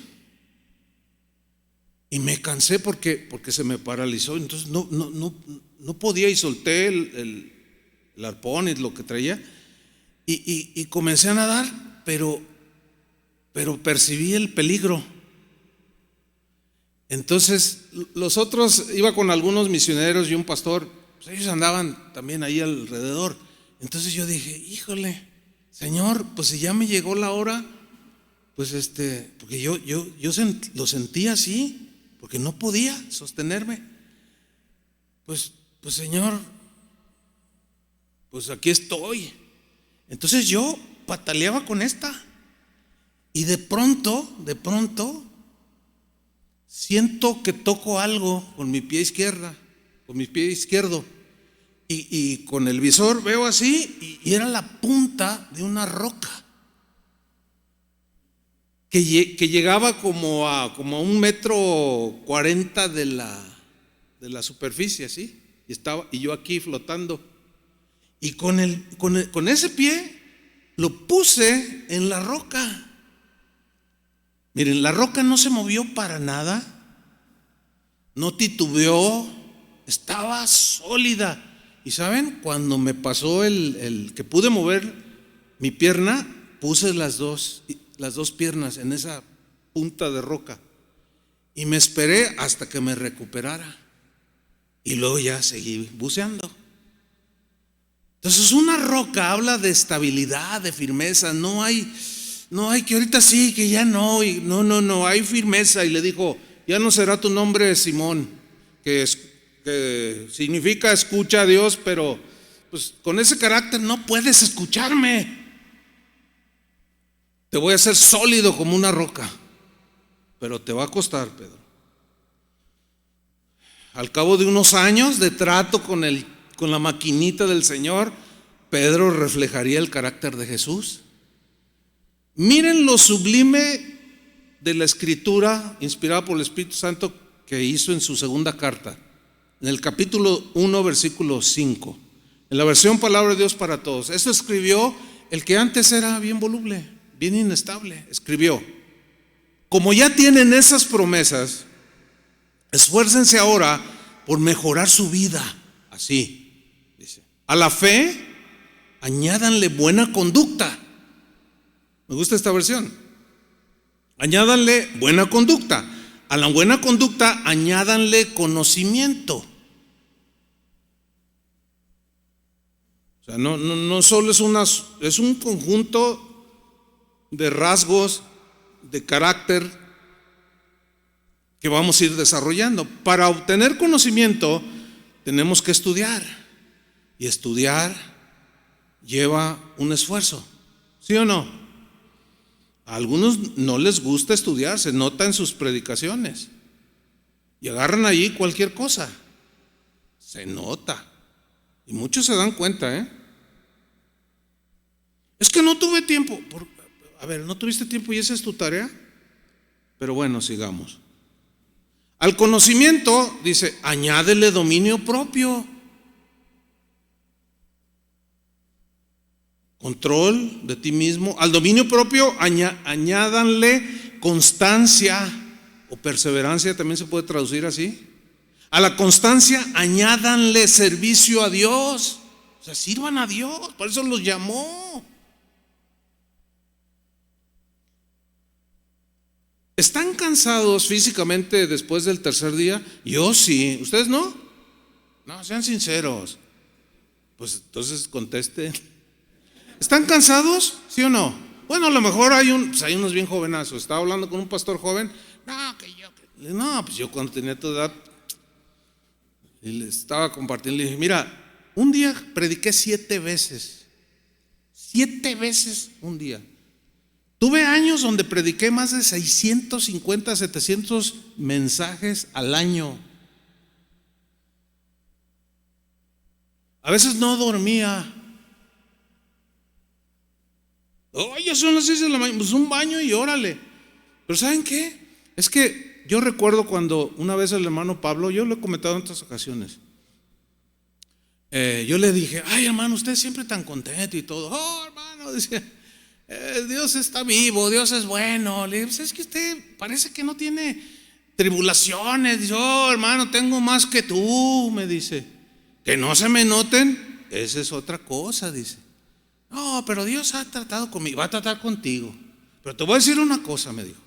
Speaker 1: Y me cansé porque se me paralizó, entonces no podía, y solté el arpón y lo que traía, y comencé a nadar, pero percibí el peligro. Entonces los otros, iba con algunos misioneros y un pastor, pues ellos andaban también ahí alrededor. Entonces yo dije, híjole, Señor, pues si ya me llegó la hora, pues porque yo lo sentía así, porque no podía sostenerme. Pues Señor, pues aquí estoy. Entonces yo pataleaba con esta, y de pronto siento que toco algo con mi pie izquierdo, y con el visor veo así, y era la punta de una roca que llegaba como a 1,40 m de la superficie, así, y yo aquí flotando, y con ese pie lo puse en la roca. Miren, la roca no se movió para nada, no titubeó, estaba sólida. Y saben, cuando me pasó el que pude mover mi pierna, puse las dos piernas en esa punta de roca y me esperé hasta que me recuperara, y luego ya seguí buceando. Entonces una roca habla de estabilidad, de firmeza. No hay que ahorita sí, que ya no, y no, hay firmeza. Y le dijo, ya no será tu nombre Simón, que significa escucha a Dios, pero pues con ese carácter no puedes escucharme. Te voy a hacer sólido como una roca, pero te va a costar, Pedro. Al cabo de unos años de trato con la maquinita del Señor, Pedro reflejaría el carácter de Jesús. Miren lo sublime de la escritura inspirada por el Espíritu Santo que hizo en su segunda carta, en el capítulo 1, versículo 5, en la versión Palabra de Dios para Todos. Esto escribió el que antes era bien voluble, bien inestable. Escribió: como ya tienen esas promesas, esfuércense ahora por mejorar su vida. Así dice: a la fe añádanle buena conducta. Me gusta esta versión. Añádanle buena conducta. A la buena conducta añádanle conocimiento. O sea, no solo es un conjunto de rasgos de carácter que vamos a ir desarrollando. Para obtener conocimiento tenemos que estudiar, y estudiar lleva un esfuerzo, ¿sí o no? A algunos no les gusta estudiar, se nota en sus predicaciones, y agarran ahí cualquier cosa, se nota, y muchos se dan cuenta, es que no tuve tiempo. A ver, ¿no tuviste tiempo y esa es tu tarea? Pero bueno, sigamos. Al conocimiento, dice, añádele dominio propio. Control de ti mismo. Al dominio propio añádanle constancia o perseverancia, también se puede traducir así. A la constancia añádanle servicio a Dios. O sea, sirvan a Dios, por eso los llamó. ¿Están cansados físicamente después del tercer día? Yo sí, ¿ustedes no? No, sean sinceros. Pues entonces contesten. ¿Están cansados? ¿Sí o no? Bueno, a lo mejor hay unos bien jovenazos. Estaba hablando con un pastor joven. Pues yo cuando tenía tu edad, y le estaba compartiendo, le dije, mira, un día prediqué 7 veces. 7 veces un día. Tuve años donde prediqué más de 650, 700 mensajes al año. A veces no dormía. Ya son las 6 de la mañana, pues un baño y órale. Pero ¿saben qué? Es que yo recuerdo cuando una vez el hermano Pablo, yo lo he comentado en otras ocasiones, yo le dije, ay hermano, usted siempre tan contento y todo. Oh hermano, decía, Dios está vivo, Dios es bueno. Le dije, es que usted parece que no tiene tribulaciones. Dice, oh hermano, tengo más que tú, me dice. Que no se me noten, esa es otra cosa, dice. No, pero Dios ha tratado conmigo, va a tratar contigo. Pero te voy a decir una cosa, me dijo.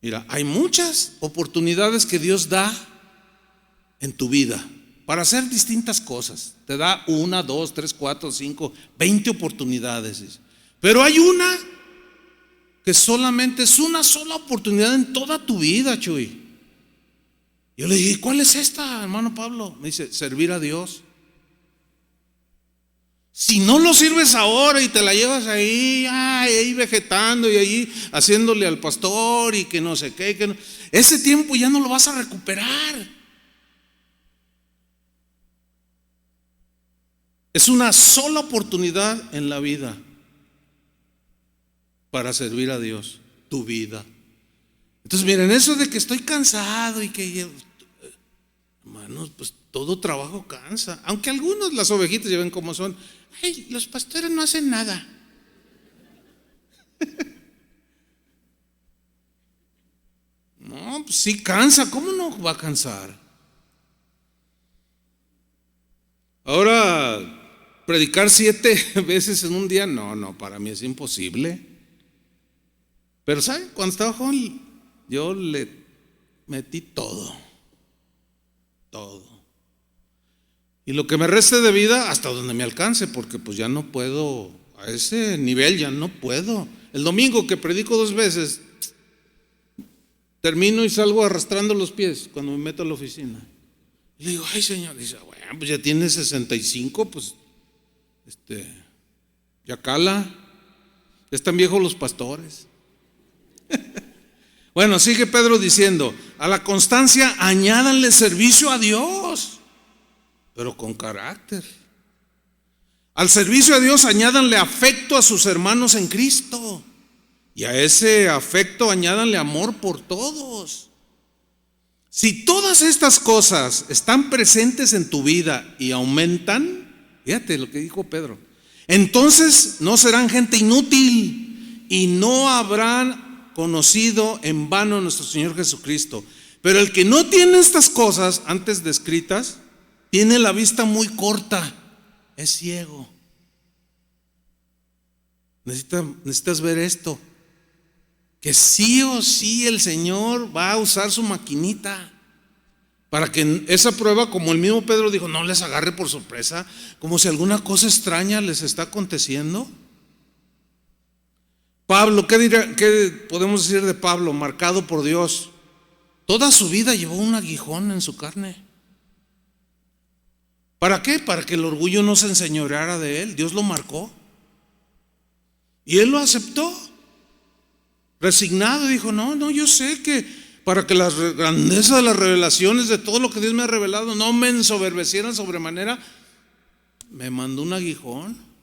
Speaker 1: Mira, hay muchas oportunidades que Dios da en tu vida para hacer distintas cosas. Te da 1, 2, 3, 4, 5, 20 oportunidades. Pero hay una que solamente es una sola oportunidad en toda tu vida, Chuy. Yo le dije, ¿cuál es esta, hermano Pablo? Me dice, servir a Dios. Si no lo sirves ahora y te la llevas ahí vegetando y ahí haciéndole al pastor y que no sé qué, que no, ese tiempo ya no lo vas a recuperar. Es una sola oportunidad en la vida para servir a Dios, tu vida. Entonces miren, eso de que estoy cansado y que, hermanos, pues todo trabajo cansa. Aunque algunos, las ovejitas, ya ven cómo son. Ay, los pastores no hacen nada. No, pues sí cansa, ¿cómo no va a cansar? Ahora, predicar 7 veces en un día, no, para mí es imposible. Pero ¿saben? Cuando estaba joven, yo le metí todo. Y lo que me reste de vida, hasta donde me alcance, porque pues ya no puedo, a ese nivel ya no puedo. El domingo que predico 2 veces, termino y salgo arrastrando los pies cuando me meto a la oficina. Y le digo, ay Señor, dice, bueno, pues ya tiene 65, pues ya cala, ya están viejos los pastores. Bueno, sigue Pedro diciendo, a la constancia añádanle servicio a Dios, pero con carácter. Al servicio a Dios añádanle afecto a sus hermanos en Cristo, y a ese afecto añádanle amor por todos. Si todas estas cosas están presentes en tu vida y aumentan, fíjate lo que dijo Pedro, entonces no serán gente inútil y no habrán conocido en vano a nuestro Señor Jesucristo. Pero el que no tiene estas cosas antes descritas, tiene la vista muy corta, es ciego. Necesitas ver esto, que sí o sí el Señor va a usar su maquinita para que esa prueba, como el mismo Pedro dijo, no les agarre por sorpresa, como si alguna cosa extraña les está aconteciendo. Pablo, ¿qué podemos decir de Pablo? Marcado por Dios. Toda su vida llevó un aguijón en su carne. ¿Para qué? Para que el orgullo no se enseñoreara de él. Dios lo marcó. Y él lo aceptó. Resignado, dijo, no, yo sé que para que la grandeza de las revelaciones de todo lo que Dios me ha revelado no me ensoberbecieran sobremanera, me mandó un aguijón.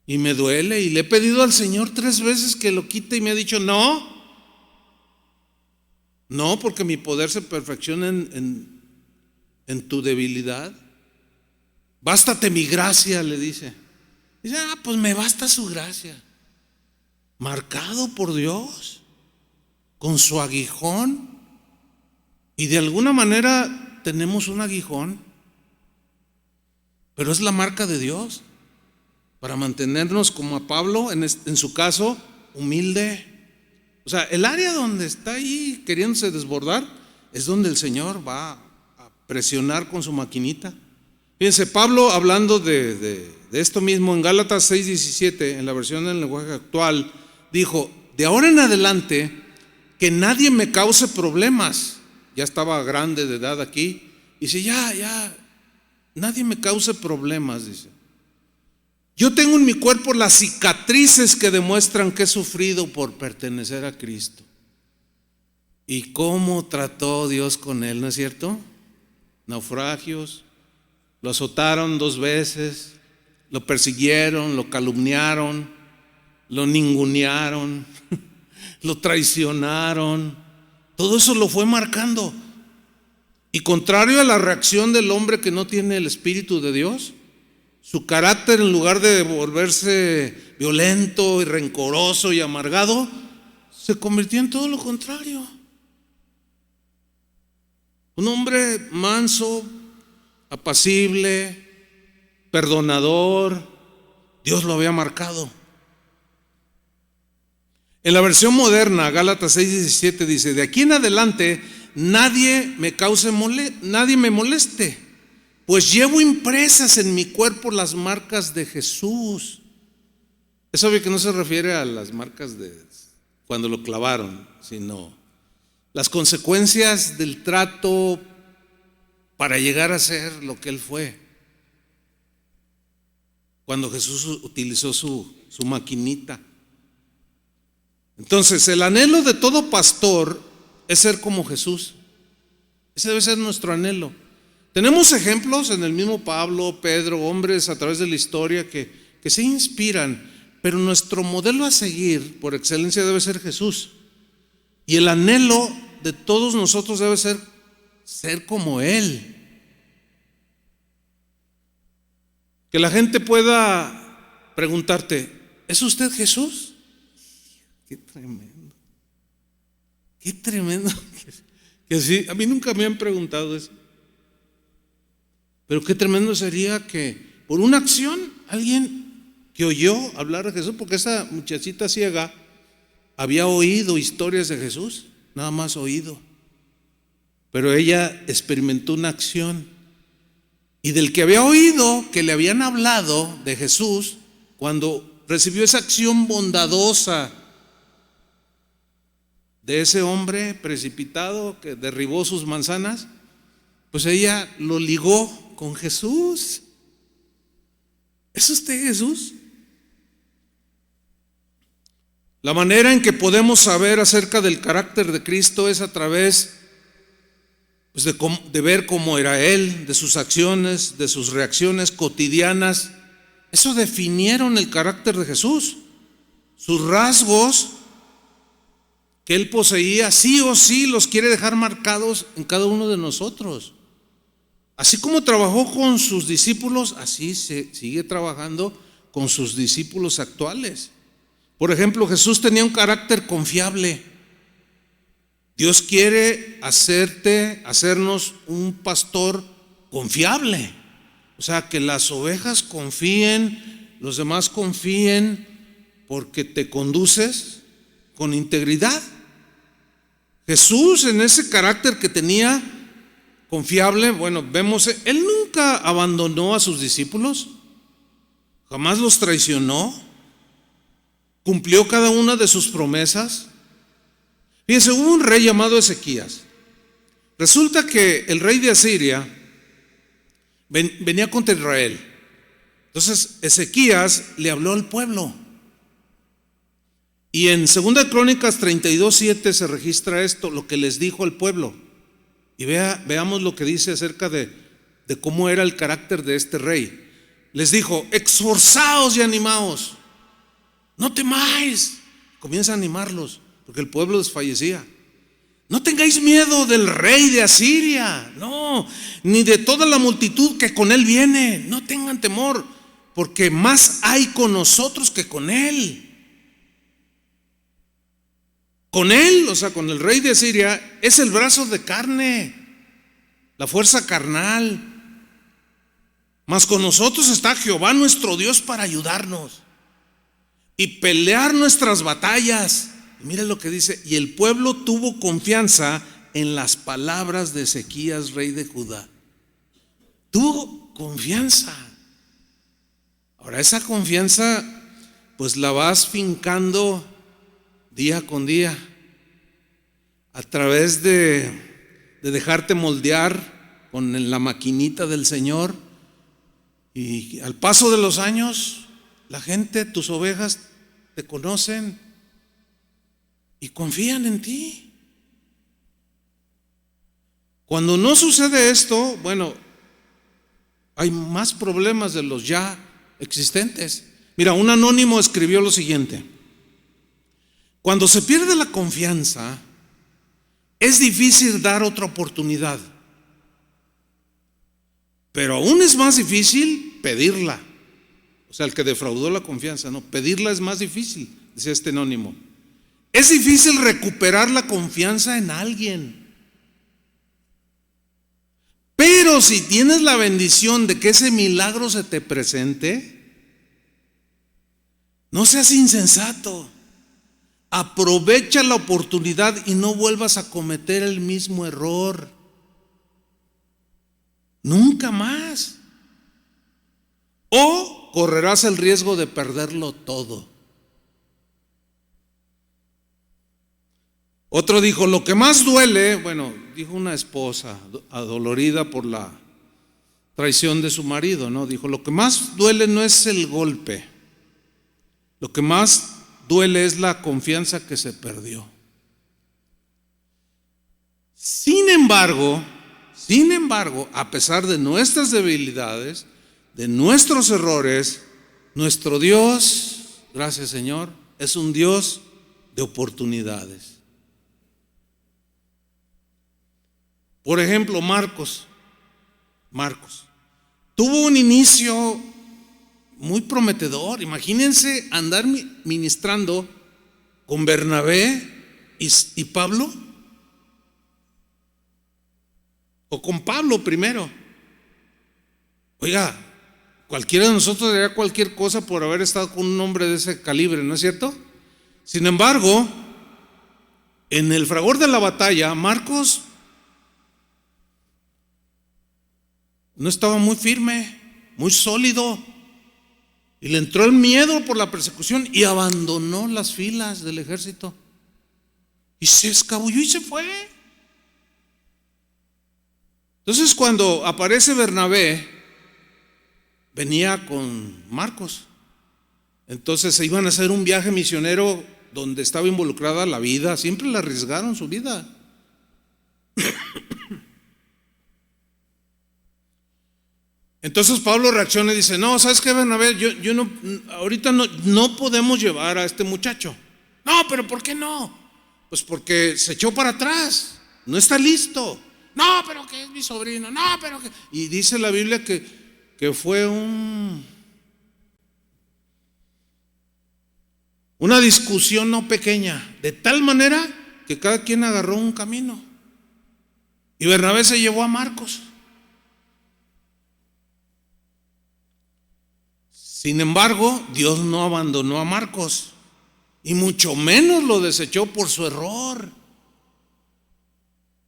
Speaker 1: Y me duele y le he pedido al Señor 3 veces que lo quite y me ha dicho no, porque mi poder se perfecciona en tu debilidad. Bástate mi gracia, le dice. Dice, pues me basta su gracia. Marcado por Dios, con su aguijón. Y de alguna manera tenemos un aguijón, pero es la marca de Dios para mantenernos, como a Pablo en su caso, humilde. O sea, el área donde está ahí queriéndose desbordar es donde el Señor va a presionar con su maquinita. Fíjense, Pablo hablando de esto mismo en Gálatas 6:17, en la versión del lenguaje actual, dijo: de ahora en adelante que nadie me cause problemas. Ya estaba grande de edad aquí. Y dice, ya, nadie me cause problemas, dice. Yo tengo en mi cuerpo las cicatrices que demuestran que he sufrido por pertenecer a Cristo. ¿Y cómo trató Dios con él, no es cierto? Naufragios, lo azotaron 2 veces, lo persiguieron, lo calumniaron, lo ningunearon, lo traicionaron. Todo eso lo fue marcando. Y contrario a la reacción del hombre que no tiene el Espíritu de Dios, su carácter, en lugar de volverse violento y rencoroso y amargado, se convirtió en todo lo contrario. Un hombre manso, apacible, perdonador. Dios lo había marcado. En la versión moderna, Gálatas 6:17 dice: de aquí en adelante nadie me moleste, pues llevo impresas en mi cuerpo las marcas de Jesús. Es obvio que no se refiere a las marcas de cuando lo clavaron, sino las consecuencias del trato para llegar a ser lo que él fue. Cuando Jesús utilizó su maquinita. Entonces, el anhelo de todo pastor es ser como Jesús. Ese debe ser nuestro anhelo. Tenemos ejemplos en el mismo Pablo, Pedro, hombres a través de la historia que se inspiran, pero nuestro modelo a seguir por excelencia debe ser Jesús. Y el anhelo de todos nosotros debe ser como Él. Que la gente pueda preguntarte: ¿es usted Jesús? Qué tremendo. Qué tremendo. Que sí, a mí nunca me han preguntado eso. Pero qué tremendo sería que por una acción alguien que oyó hablar de Jesús, porque esa muchachita ciega había oído historias de Jesús, nada más oído. Pero ella experimentó una acción. Y del que había oído que le habían hablado de Jesús, cuando recibió esa acción bondadosa de ese hombre precipitado que derribó sus manzanas, pues ella lo ligó con Jesús. ¿Es usted Jesús? La manera en que podemos saber acerca del carácter de Cristo es a través de ver cómo era Él, de sus acciones, de sus reacciones cotidianas. Eso definieron el carácter de Jesús. Sus rasgos que Él poseía, sí o sí los quiere dejar marcados en cada uno de nosotros. Así como trabajó con sus discípulos, así se sigue trabajando con sus discípulos actuales. Por ejemplo, Jesús tenía un carácter confiable. Dios quiere hacernos un pastor confiable. O sea, que las ovejas confíen, los demás confíen, porque te conduces con integridad. Jesús, en ese carácter que tenía confiable, vemos, Él nunca abandonó a sus discípulos, jamás los traicionó, cumplió cada una de sus promesas. Fíjense, hubo un rey llamado Ezequías. Resulta que el rey de Asiria venía contra Israel. Entonces Ezequías le habló al pueblo. Y en 2 Crónicas 32:7 se registra esto, lo que les dijo al pueblo. Y veamos lo que dice acerca de cómo era el carácter de este rey. Les dijo: esforzaos y animaos, no temáis. Comienza a animarlos, porque el pueblo desfallecía. No tengáis miedo del rey de Asiria, no, ni de toda la multitud que con él viene. No tengan temor, porque más hay con nosotros que con él. Con él, o sea, con el rey de Asiria, es el brazo de carne, la fuerza carnal. Mas con nosotros está Jehová nuestro Dios para ayudarnos y pelear nuestras batallas. Y mire lo que dice: y el pueblo tuvo confianza en las palabras de Ezequías, rey de Judá. Tuvo confianza. Ahora esa confianza pues la vas fincando día con día a través de dejarte moldear con la maquinita del Señor. Y al paso de los años, la gente, tus ovejas, te conocen y confían en ti. Cuando no sucede esto, bueno, hay más problemas de los ya existentes. Mira, un anónimo escribió lo siguiente: cuando se pierde la confianza, es difícil dar otra oportunidad, pero aún es más difícil pedirla. O sea, el que defraudó la confianza, no, pedirla es más difícil, decía este anónimo. Es difícil recuperar la confianza en alguien. Pero si tienes la bendición de que ese milagro se te presente, no seas insensato. Aprovecha la oportunidad y no vuelvas a cometer el mismo error. Nunca más. O correrás el riesgo de perderlo todo. Otro dijo: lo que más duele, bueno, dijo una esposa adolorida por la traición de su marido, ¿no? Dijo: lo que más duele no es el golpe, lo que más duele es la confianza que se perdió. Sin embargo, a pesar de nuestras debilidades, de nuestros errores, nuestro Dios, gracias Señor, es un Dios de oportunidades. Por ejemplo, Marcos tuvo un inicio muy prometedor. Imagínense andar ministrando con Bernabé y Pablo, o con Pablo primero. Oiga, cualquiera de nosotros haría cualquier cosa por haber estado con un hombre de ese calibre, ¿no es cierto? Sin embargo, en el fragor de la batalla, Marcos no estaba muy firme, muy sólido, y le entró el miedo por la persecución y abandonó las filas del ejército y se escabulló y se fue. Entonces, cuando aparece Bernabé, venía con Marcos. Entonces se iban a hacer un viaje misionero donde estaba involucrada la vida. Siempre le arriesgaron su vida. Entonces Pablo reacciona y dice: no, ¿sabes qué, Bernabé? Yo no, ahorita no podemos llevar a este muchacho. No, pero ¿por qué no? Pues porque se echó para atrás, no está listo. No, pero que es mi sobrino. No, pero que... Y dice la Biblia que fue una discusión no pequeña, de tal manera que cada quien agarró un camino. Y Bernabé se llevó a Marcos. Sin embargo, Dios no abandonó a Marcos, y mucho menos lo desechó por su error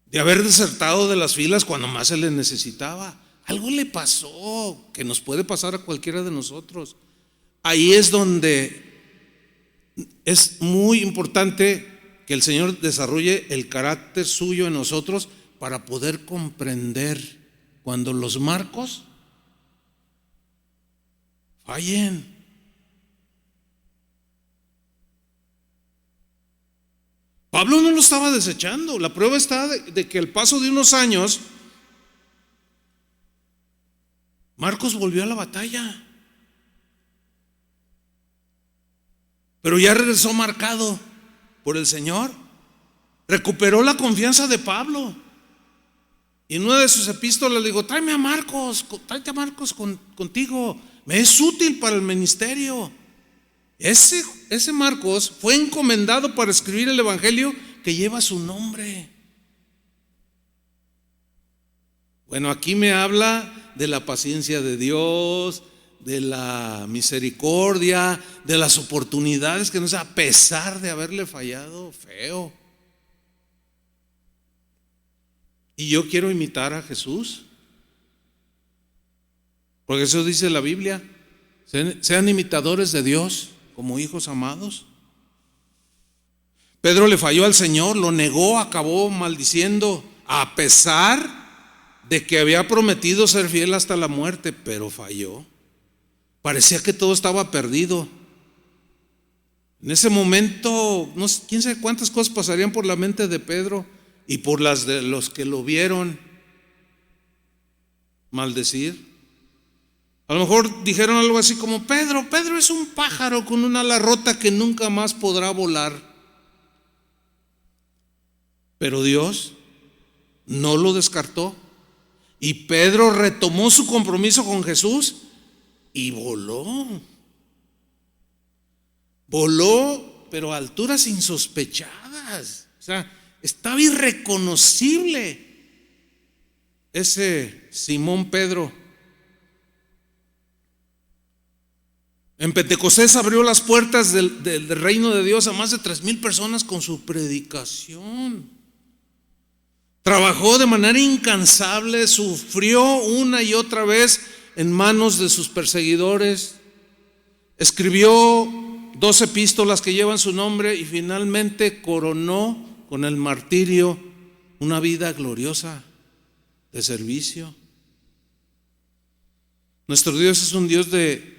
Speaker 1: de haber desertado de las filas cuando más se le necesitaba. Algo le pasó que nos puede pasar a cualquiera de nosotros. Ahí es donde es muy importante que el Señor desarrolle el carácter suyo en nosotros para poder comprender cuando los Marcos fallen. Pablo no lo estaba desechando. La prueba está de que al paso de unos años Marcos volvió a la batalla. pero ya regresó marcado por el Señor. Recuperó la confianza de Pablo. Y en una de sus epístolas le digo: tráete a Marcos contigo, me es útil para el ministerio. Ese Marcos fue encomendado para escribir el evangelio que lleva su nombre. Bueno, aquí me habla de la paciencia de Dios, de la misericordia, de las oportunidades que nos da, a pesar de haberle fallado feo. Y yo quiero imitar a Jesús, porque eso dice la Biblia: sean imitadores de Dios como hijos amados. Pedro le falló al Señor, lo negó, acabó maldiciendo, a pesar de que había prometido ser fiel hasta la muerte, pero falló. Parecía que todo estaba perdido. En ese momento, no sé, quién sabe cuántas cosas pasarían por la mente de Pedro y por las de los que lo vieron maldecir. A lo mejor dijeron algo así como: Pedro es un pájaro con una ala rota que nunca más podrá volar. Pero Dios no lo descartó, y Pedro retomó su compromiso con Jesús y voló, pero a alturas insospechadas. O sea, estaba irreconocible ese Simón Pedro. En Pentecostés abrió las puertas del reino de Dios a más de 3,000 personas con su predicación. Trabajó de manera incansable, sufrió una y otra vez en manos de sus perseguidores. Escribió 2 epístolas que llevan su nombre y finalmente coronó con el martirio una vida gloriosa de servicio. Nuestro Dios es un Dios de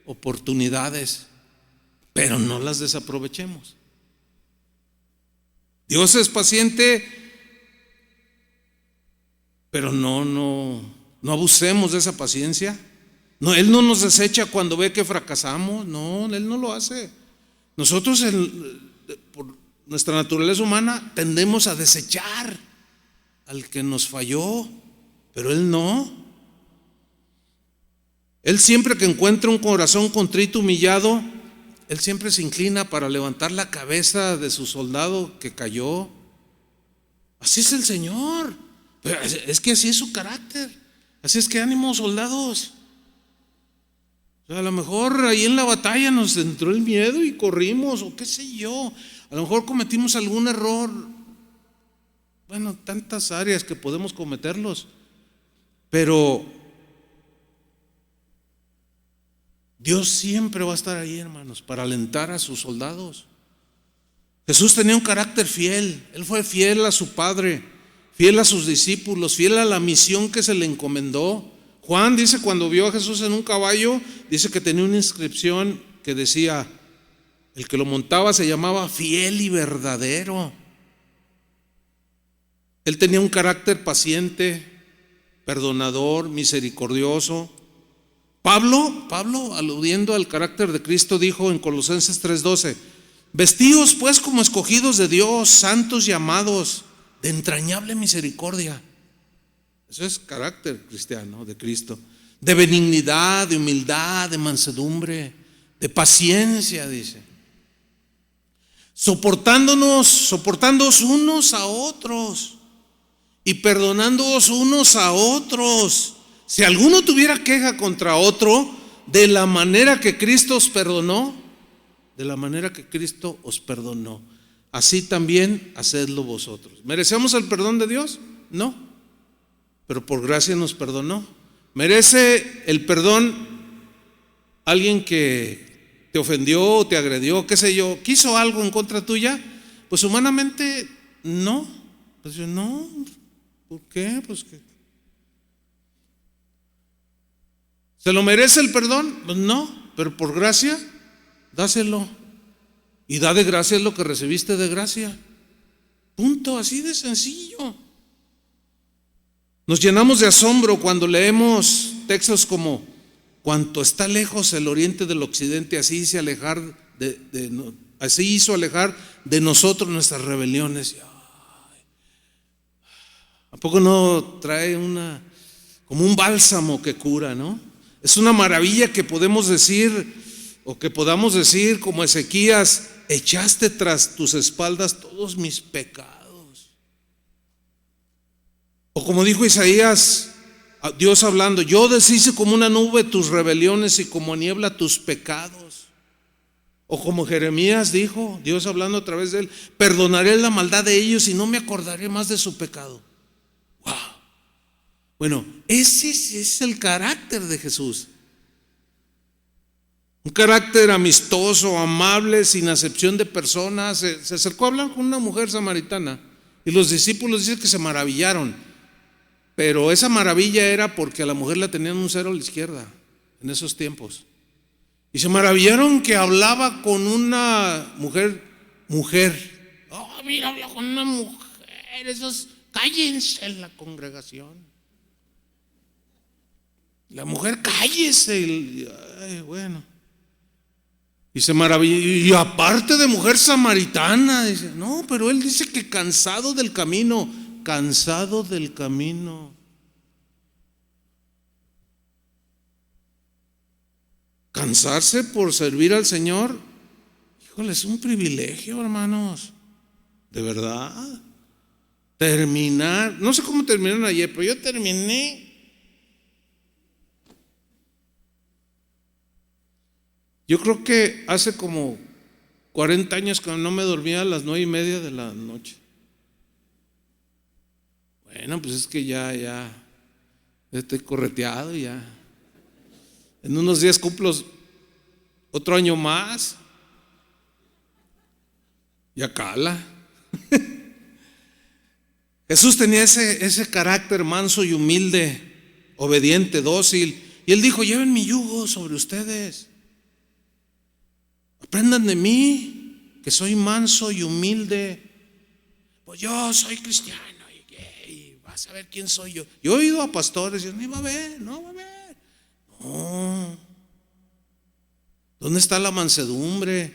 Speaker 1: oportunidades, pero no las desaprovechemos. Dios es paciente, pero no abusemos de esa paciencia. No, Él no nos desecha cuando ve que fracasamos. No, Él no lo hace. Nosotros, por nuestra naturaleza humana, tendemos a desechar al que nos falló, pero Él no. Él, siempre que encuentra un corazón contrito, humillado, Él siempre se inclina para levantar la cabeza de su soldado que cayó. Así es el Señor. Pero es que así es su carácter. Así es que ánimo, soldados. O sea, a lo mejor ahí en la batalla nos entró el miedo y corrimos, o qué sé yo. A lo mejor cometimos algún error. Bueno, tantas áreas que podemos cometerlos. Pero Dios siempre va a estar ahí, hermanos, para alentar a sus soldados. Jesús tenía un carácter fiel. Él fue fiel a su Padre, fiel a sus discípulos, fiel a la misión que se le encomendó. Juan dice, cuando vio a Jesús en un caballo, dice que tenía una inscripción que decía: el que lo montaba se llamaba fiel y verdadero. Él tenía un carácter paciente, perdonador, misericordioso. Pablo, aludiendo al carácter de Cristo, dijo en Colosenses 3:12: vestíos pues como escogidos de Dios, santos y amados, de entrañable misericordia. Eso es carácter cristiano de Cristo. De benignidad, de humildad, de mansedumbre, de paciencia, dice. Soportándoos unos a otros y perdonándoos unos a otros. Si alguno tuviera queja contra otro, de la manera que Cristo os perdonó, así también hacedlo vosotros. ¿Merecemos el perdón de Dios? No, pero por gracia nos perdonó. ¿Merece el perdón alguien que te ofendió o te agredió, qué sé yo, quiso algo en contra tuya? Pues humanamente no. Pues yo no. ¿Por qué? Pues que ¿se lo merece el perdón? Pues no, pero por gracia, dáselo. Y da de gracia lo que recibiste de gracia. Punto, así de sencillo. Nos llenamos de asombro cuando leemos textos como: cuanto está lejos el oriente del occidente, así se alejar así hizo alejar de nosotros nuestras rebeliones. ¿A poco no trae como un bálsamo que cura, no? Es una maravilla que podemos decir, o que podamos decir como Ezequías: echaste tras tus espaldas todos mis pecados. O como dijo Isaías, Dios hablando: yo deshice como una nube tus rebeliones y como niebla tus pecados. O como Jeremías dijo, Dios hablando a través de él: perdonaré la maldad de ellos y no me acordaré más de su pecado. Wow. Bueno, ese es el carácter de Jesús. Un carácter amistoso, amable, sin acepción de personas. Se acercó a hablar con una mujer samaritana y los discípulos dicen que se maravillaron, pero esa maravilla era porque a la mujer la tenían un cero a la izquierda en esos tiempos, y se maravillaron que hablaba con una mujer. Oh, mira, habla con una mujer. Esos, cállense en la congregación. La mujer, cállese. Ay, bueno. Y se maravilla, y aparte de mujer samaritana, dice: no, pero él dice que cansado del camino. Cansarse por servir al Señor, híjole, es un privilegio, hermanos, de verdad. Terminar, no sé cómo terminaron ayer, pero yo terminé. Yo creo que hace como 40 años que no me dormía a las 9:30 de la noche. Bueno, pues es que ya estoy correteado ya. En unos días cumplo otro año más. Ya cala. Jesús tenía ese carácter manso y humilde, obediente, dócil. Y él dijo: lleven mi yugo sobre ustedes. Aprendan de mí, que soy manso y humilde. Pues yo soy cristiano y vas a ver quién soy yo. Yo he ido a pastores y no va a ver. No. ¿Dónde está la mansedumbre?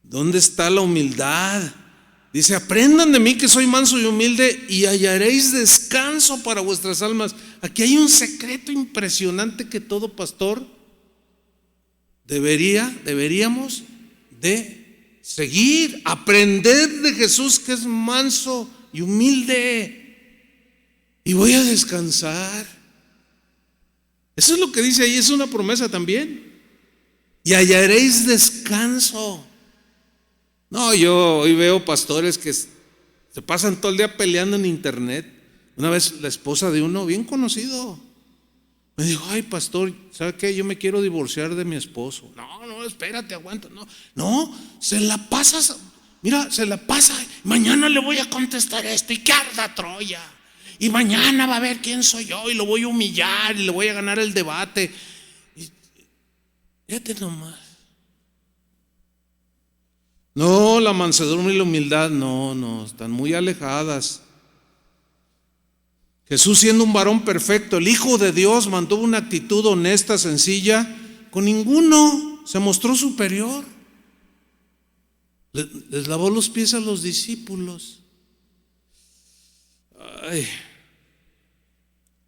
Speaker 1: ¿Dónde está la humildad? Dice: aprendan de mí, que soy manso y humilde, y hallaréis descanso para vuestras almas. Aquí hay un secreto impresionante que todo pastor deberíamos de seguir, aprender de Jesús, que es manso y humilde, y voy a descansar. Eso es lo que dice ahí, es una promesa también. Y hallaréis descanso. No, yo hoy veo pastores que se pasan todo el día peleando en internet. Una vez la esposa de uno bien conocido me dijo: ay, pastor, ¿sabe qué? Yo me quiero divorciar de mi esposo. No, espérate, aguanta. No, se la pasa, mañana le voy a contestar esto y que arda Troya. Y mañana va a ver quién soy yo y lo voy a humillar y le voy a ganar el debate. Y, fíjate nomás. No, la mansedumbre y la humildad no, están muy alejadas. Jesús, siendo un varón perfecto, el Hijo de Dios, mantuvo una actitud honesta, sencilla. Con ninguno se mostró superior. Les lavó los pies a los discípulos.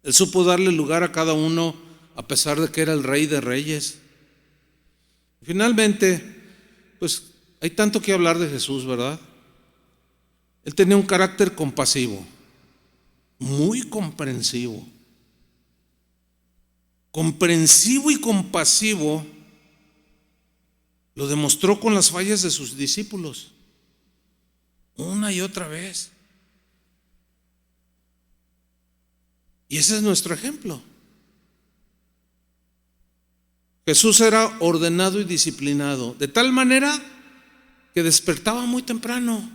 Speaker 1: Él supo darle lugar a cada uno, a pesar de que era el Rey de Reyes. Finalmente, pues hay tanto que hablar de Jesús, ¿verdad? Él tenía un carácter compasivo, muy comprensivo y compasivo. Lo demostró con las fallas de sus discípulos, una y otra vez. Y ese es nuestro ejemplo. Jesús era ordenado y disciplinado, de tal manera que despertaba muy temprano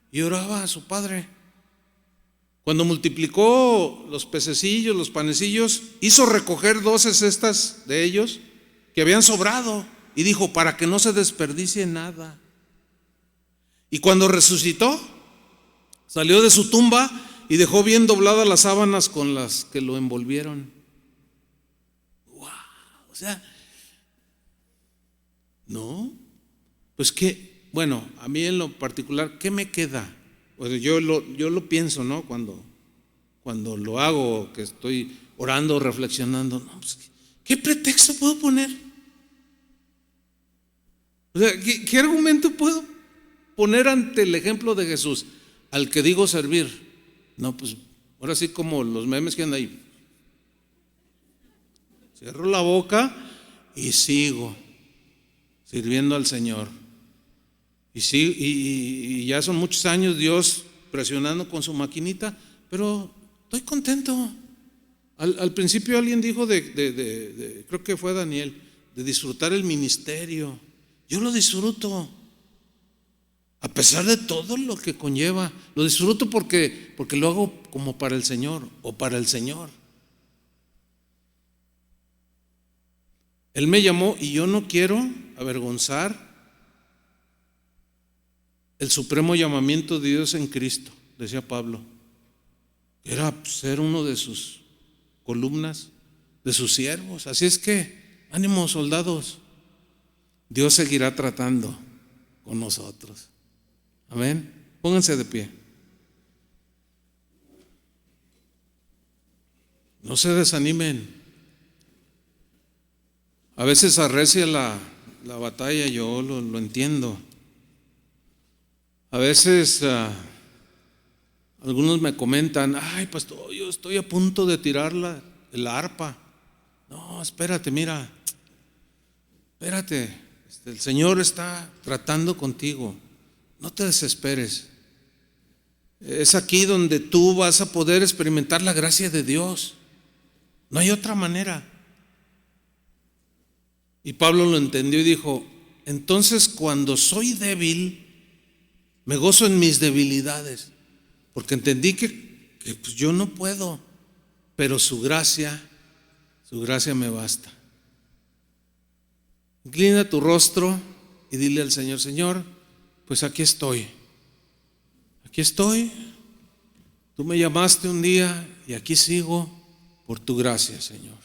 Speaker 1: y oraba a su Padre. Cuando multiplicó los pececillos, los panecillos, hizo recoger 12 cestas de ellos que habían sobrado y dijo: para que no se desperdicie nada. Y cuando resucitó, salió de su tumba y dejó bien dobladas las sábanas con las que lo envolvieron. ¡Wow! O sea, no. Pues qué, bueno, a mí en lo particular, ¿qué me queda? Pues yo lo pienso, ¿no? Cuando lo hago, que estoy orando, reflexionando, no, pues, ¿qué pretexto puedo poner? O sea, ¿qué argumento puedo poner ante el ejemplo de Jesús, al que digo servir? No, pues ahora sí, como los memes que andan ahí. Cierro la boca y sigo sirviendo al Señor. Y sí, y ya son muchos años Dios presionando con su maquinita, pero estoy contento. Al principio alguien dijo creo que fue Daniel, de disfrutar el ministerio. Yo lo disfruto, a pesar de todo lo que conlleva. Lo disfruto porque lo hago como para el Señor o para el Señor. Él me llamó y yo no quiero avergonzar el supremo llamamiento de Dios en Cristo, decía Pablo. Era ser uno de sus columnas, de sus siervos. Así es que, ánimo, soldados, Dios seguirá tratando con nosotros. Amén. Pónganse de pie. No se desanimen. A veces arrecia la batalla, yo lo entiendo. A veces algunos me comentan, ay pastor, yo estoy a punto de tirar el arpa. No, espérate, mira, espérate, el Señor está tratando contigo, no te desesperes. Es aquí donde tú vas a poder experimentar la gracia de Dios, no hay otra manera. Y Pablo lo entendió y dijo, entonces cuando soy débil, me gozo en mis debilidades, porque entendí que pues yo no puedo, pero su gracia me basta. Inclina tu rostro y dile al Señor, Señor, pues aquí estoy, tú me llamaste un día y aquí sigo por tu gracia, Señor.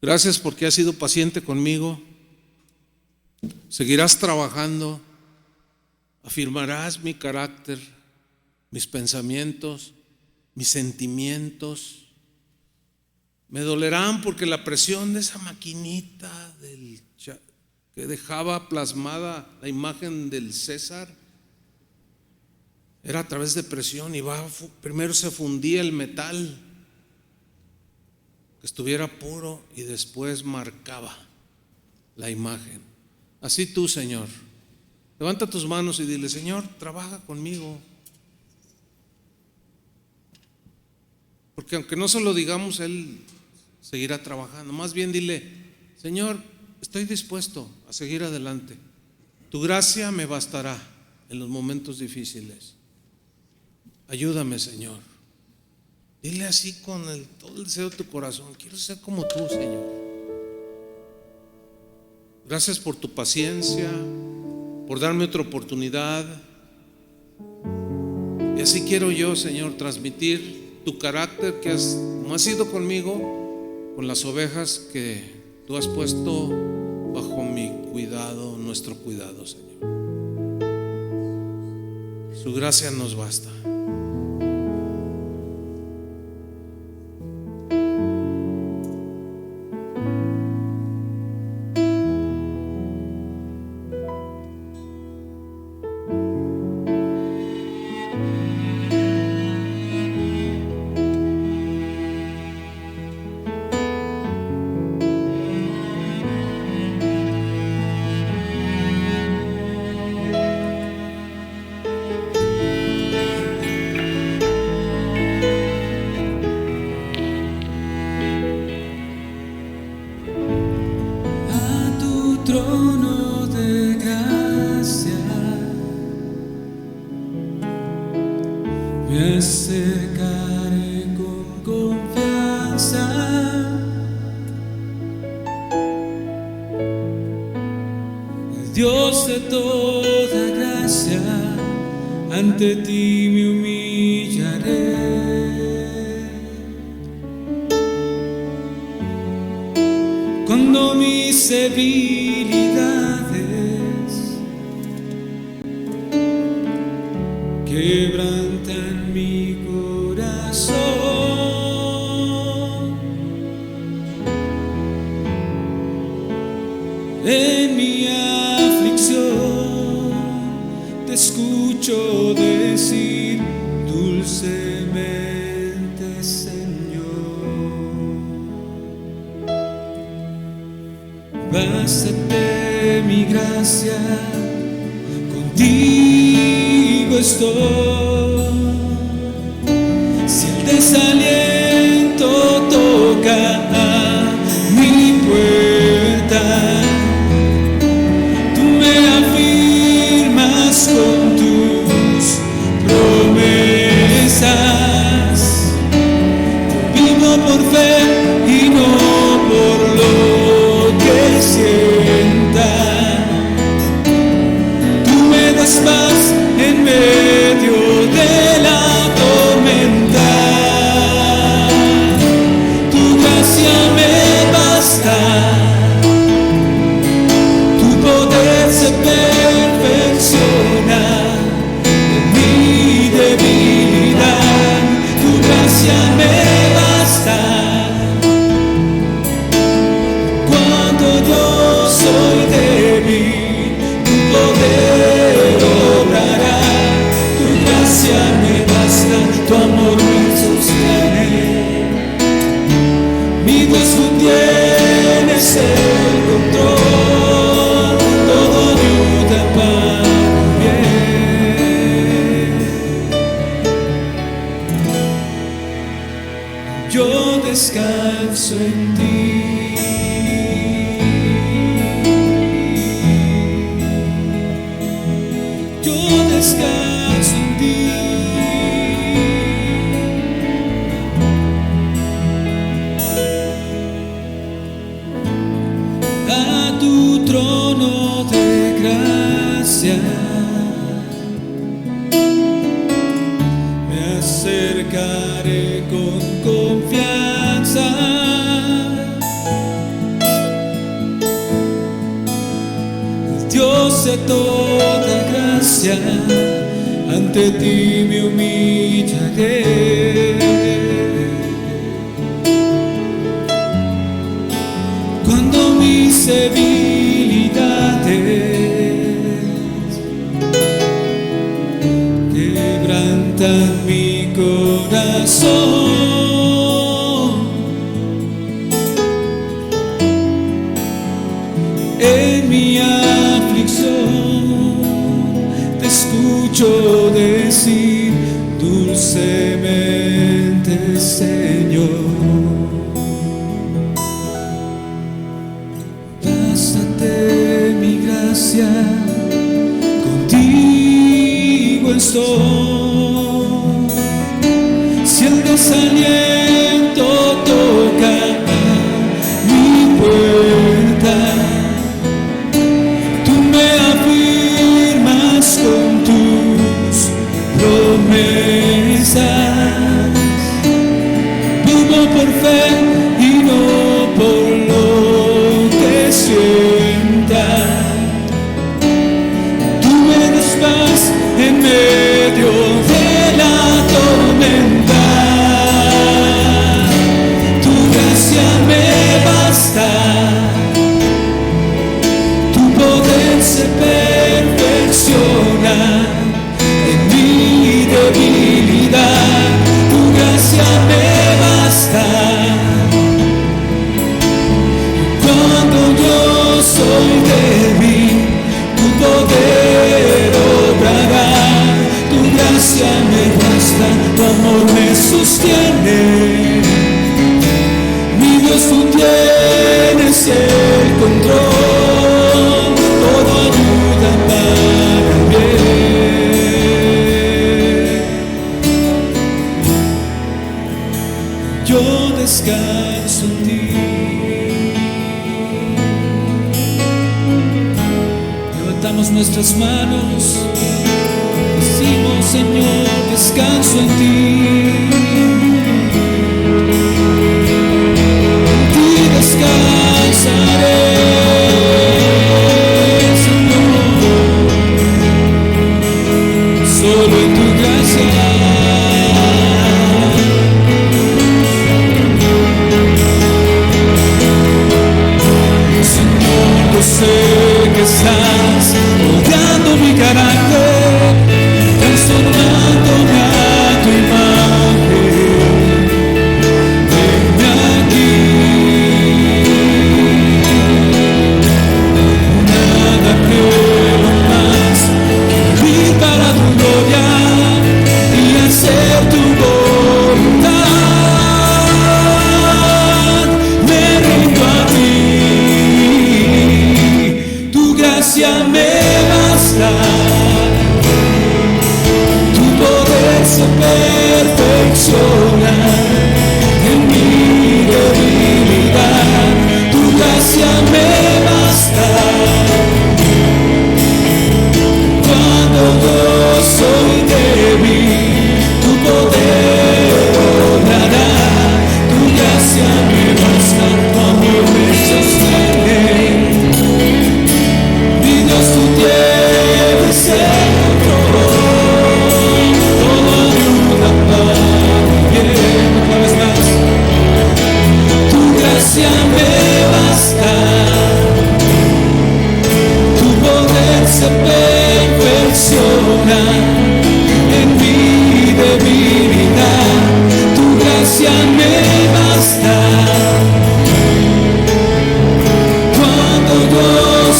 Speaker 1: Gracias porque has sido paciente conmigo, seguirás trabajando, afirmarás mi carácter, mis pensamientos, mis sentimientos. Me dolerán porque la presión de esa maquinita que dejaba plasmada la imagen del César era a través de presión y primero se fundía el metal, que estuviera puro, y después marcaba la imagen. Así tú, Señor, levanta tus manos y dile, Señor, trabaja conmigo. Porque aunque no se lo digamos, Él seguirá trabajando. Más bien dile, Señor, estoy dispuesto a seguir adelante. Tu gracia me bastará en los momentos difíciles. Ayúdame, Señor. Dile así con todo el deseo de tu corazón, quiero ser como tú, Señor. Gracias por tu paciencia, por darme otra oportunidad. Y así quiero yo, Señor, transmitir tu carácter como has sido conmigo, con las ovejas que tú has puesto bajo mi cuidado, nuestro cuidado, Señor. Su gracia nos basta.
Speaker 2: Trono de gracia me acercaré con confianza, el Dios de toda gracia, ante ti me humillaré. Cuando mis debilidades En mi aflicción te escucho decir dulcemente, Señor. Bástate mi gracia, contigo estoy. Si el desaliento toca a mi puerta, tú me afirmas con tus promesas. Vivo por fe y no por lo que sienta. Tú me das paz en medio de la tormenta. Tu gracia me basta, tu poder se perfecciona en mi debilidad. Tu gracia me basta cuando yo soy débil. Tu poder obrará. Tu gracia me basta, tu amor me sostiene. Mi Dios, tú tienes el control, todo ayuda para bien. Yo descanso en ti. Yo descanso en ti. A tu trono de gracia me acercaré con confianza. Dios de toda gracia, ante ti me humillaré. Cuando mis debilidades quebrantan mi corazón, en mi aflicción te escucho decir dulcemente, Señor. Bástate mi gracia, contigo estoy. Si el desaliento toca mi puerta, tú me afirmas con tus promesas. Vivo por fe y no por lo que sienta. Tú me das paz en medio de la tormenta. Tu gracia me basta, tu poder se perfecciona en mi debilidad. Tu gracia me basta cuando yo soy débil. Tu poder obrará. Tu gracia me basta, tu amor me sostiene. Mi Dios, tú tienes el control, todo ayuda para bien. Yo descanso en ti. Levantamos nuestras manos, decimos: Señor, descanso en ti. En ti descansaré, Señor, solo en tu gracia. Señor, yo sé sé que estás moldeando mi carácter, transformándome a tu imagen. Venme aquí. Nada quiero más que vivir para tu gloria y hacer tu voluntad. Me rindo a ti, tu gracia me basta, tu poder se perfecciona en mi debilidad. Tu gracia me basta cuando yo soy débil. Tu poder obrará, tu gracia me basta, tu amor me sostiene. Mi Dios, tú tienes el control, todo ayuda para mi bien. Una vez más, tu gracia me basta, tu poder se perfecciona en mi debilidad. Tu gracia me basta cuando yo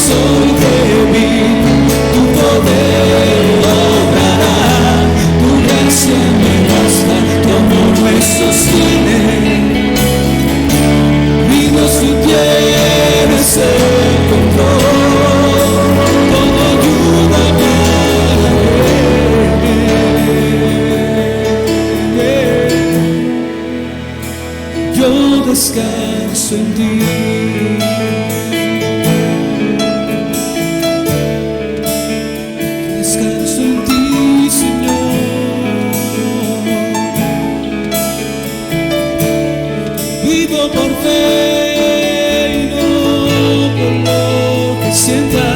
Speaker 2: soy débil. Tu poder obrará, tu gracia me basta, tu amor me sostiene. Mi Dios, tú tienes el control, todo ayuda para bien. Yo descanso en ti. Descanso en ti, Señor. Vivo por fe y no por lo que sienta.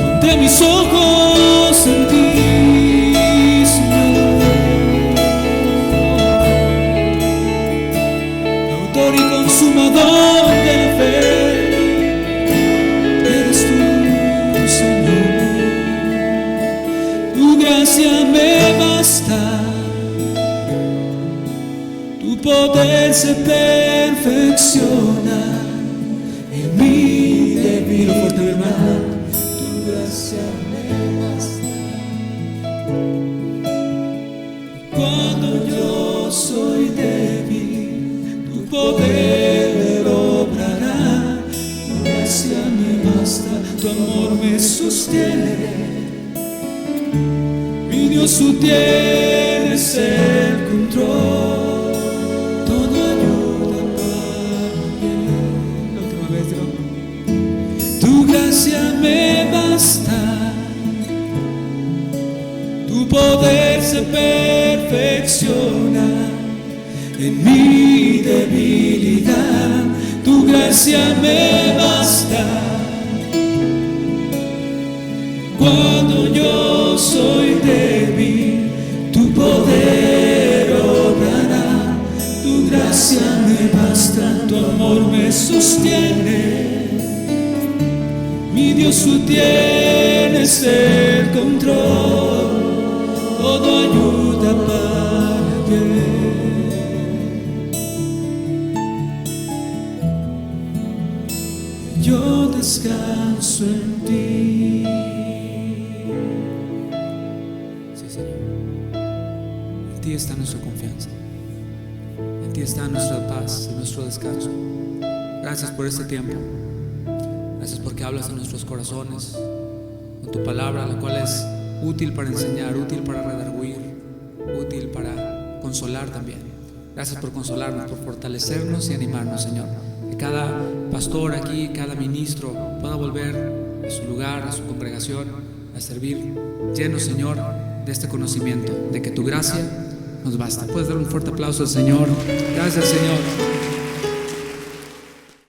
Speaker 2: Pondré mis ojos en ti, Señor. Autor y consumador de la fe eres tú, Señor. Tu gracia me basta, tu poder se perfecciona en mi debilidad. Fuerte, mi hermana. Tu gracia me basta cuando yo soy débil. Tu poder obrará, tu gracia me basta, tu amor me sostiene. Mi Dios, tú tienes el control, todo ayuda para bien. La última vez, Dios. Tu gracia me basta, tu poder se perfecciona en mi debilidad. Tu gracia me basta cuando yo soy débil. Tu poder obrará, tu gracia me basta, tu amor me sostiene. Mi Dios, tú tienes el control, todo ayuda para bien. Yo descanso en ti. Sí, Señor. En ti está nuestra confianza, en ti está nuestra paz y nuestro descanso. Gracias por este tiempo. Gracias porque hablas en nuestros corazones con tu palabra, la cual es útil para enseñar, útil para redarguir, útil para consolar también. Gracias por consolarnos, por fortalecernos y animarnos, Señor. Que cada pastor aquí, cada ministro pueda volver a su lugar, a su congregación, a servir lleno, Señor, de este conocimiento, de que tu gracia nos basta. Puedes dar un fuerte aplauso al Señor. Gracias, Señor.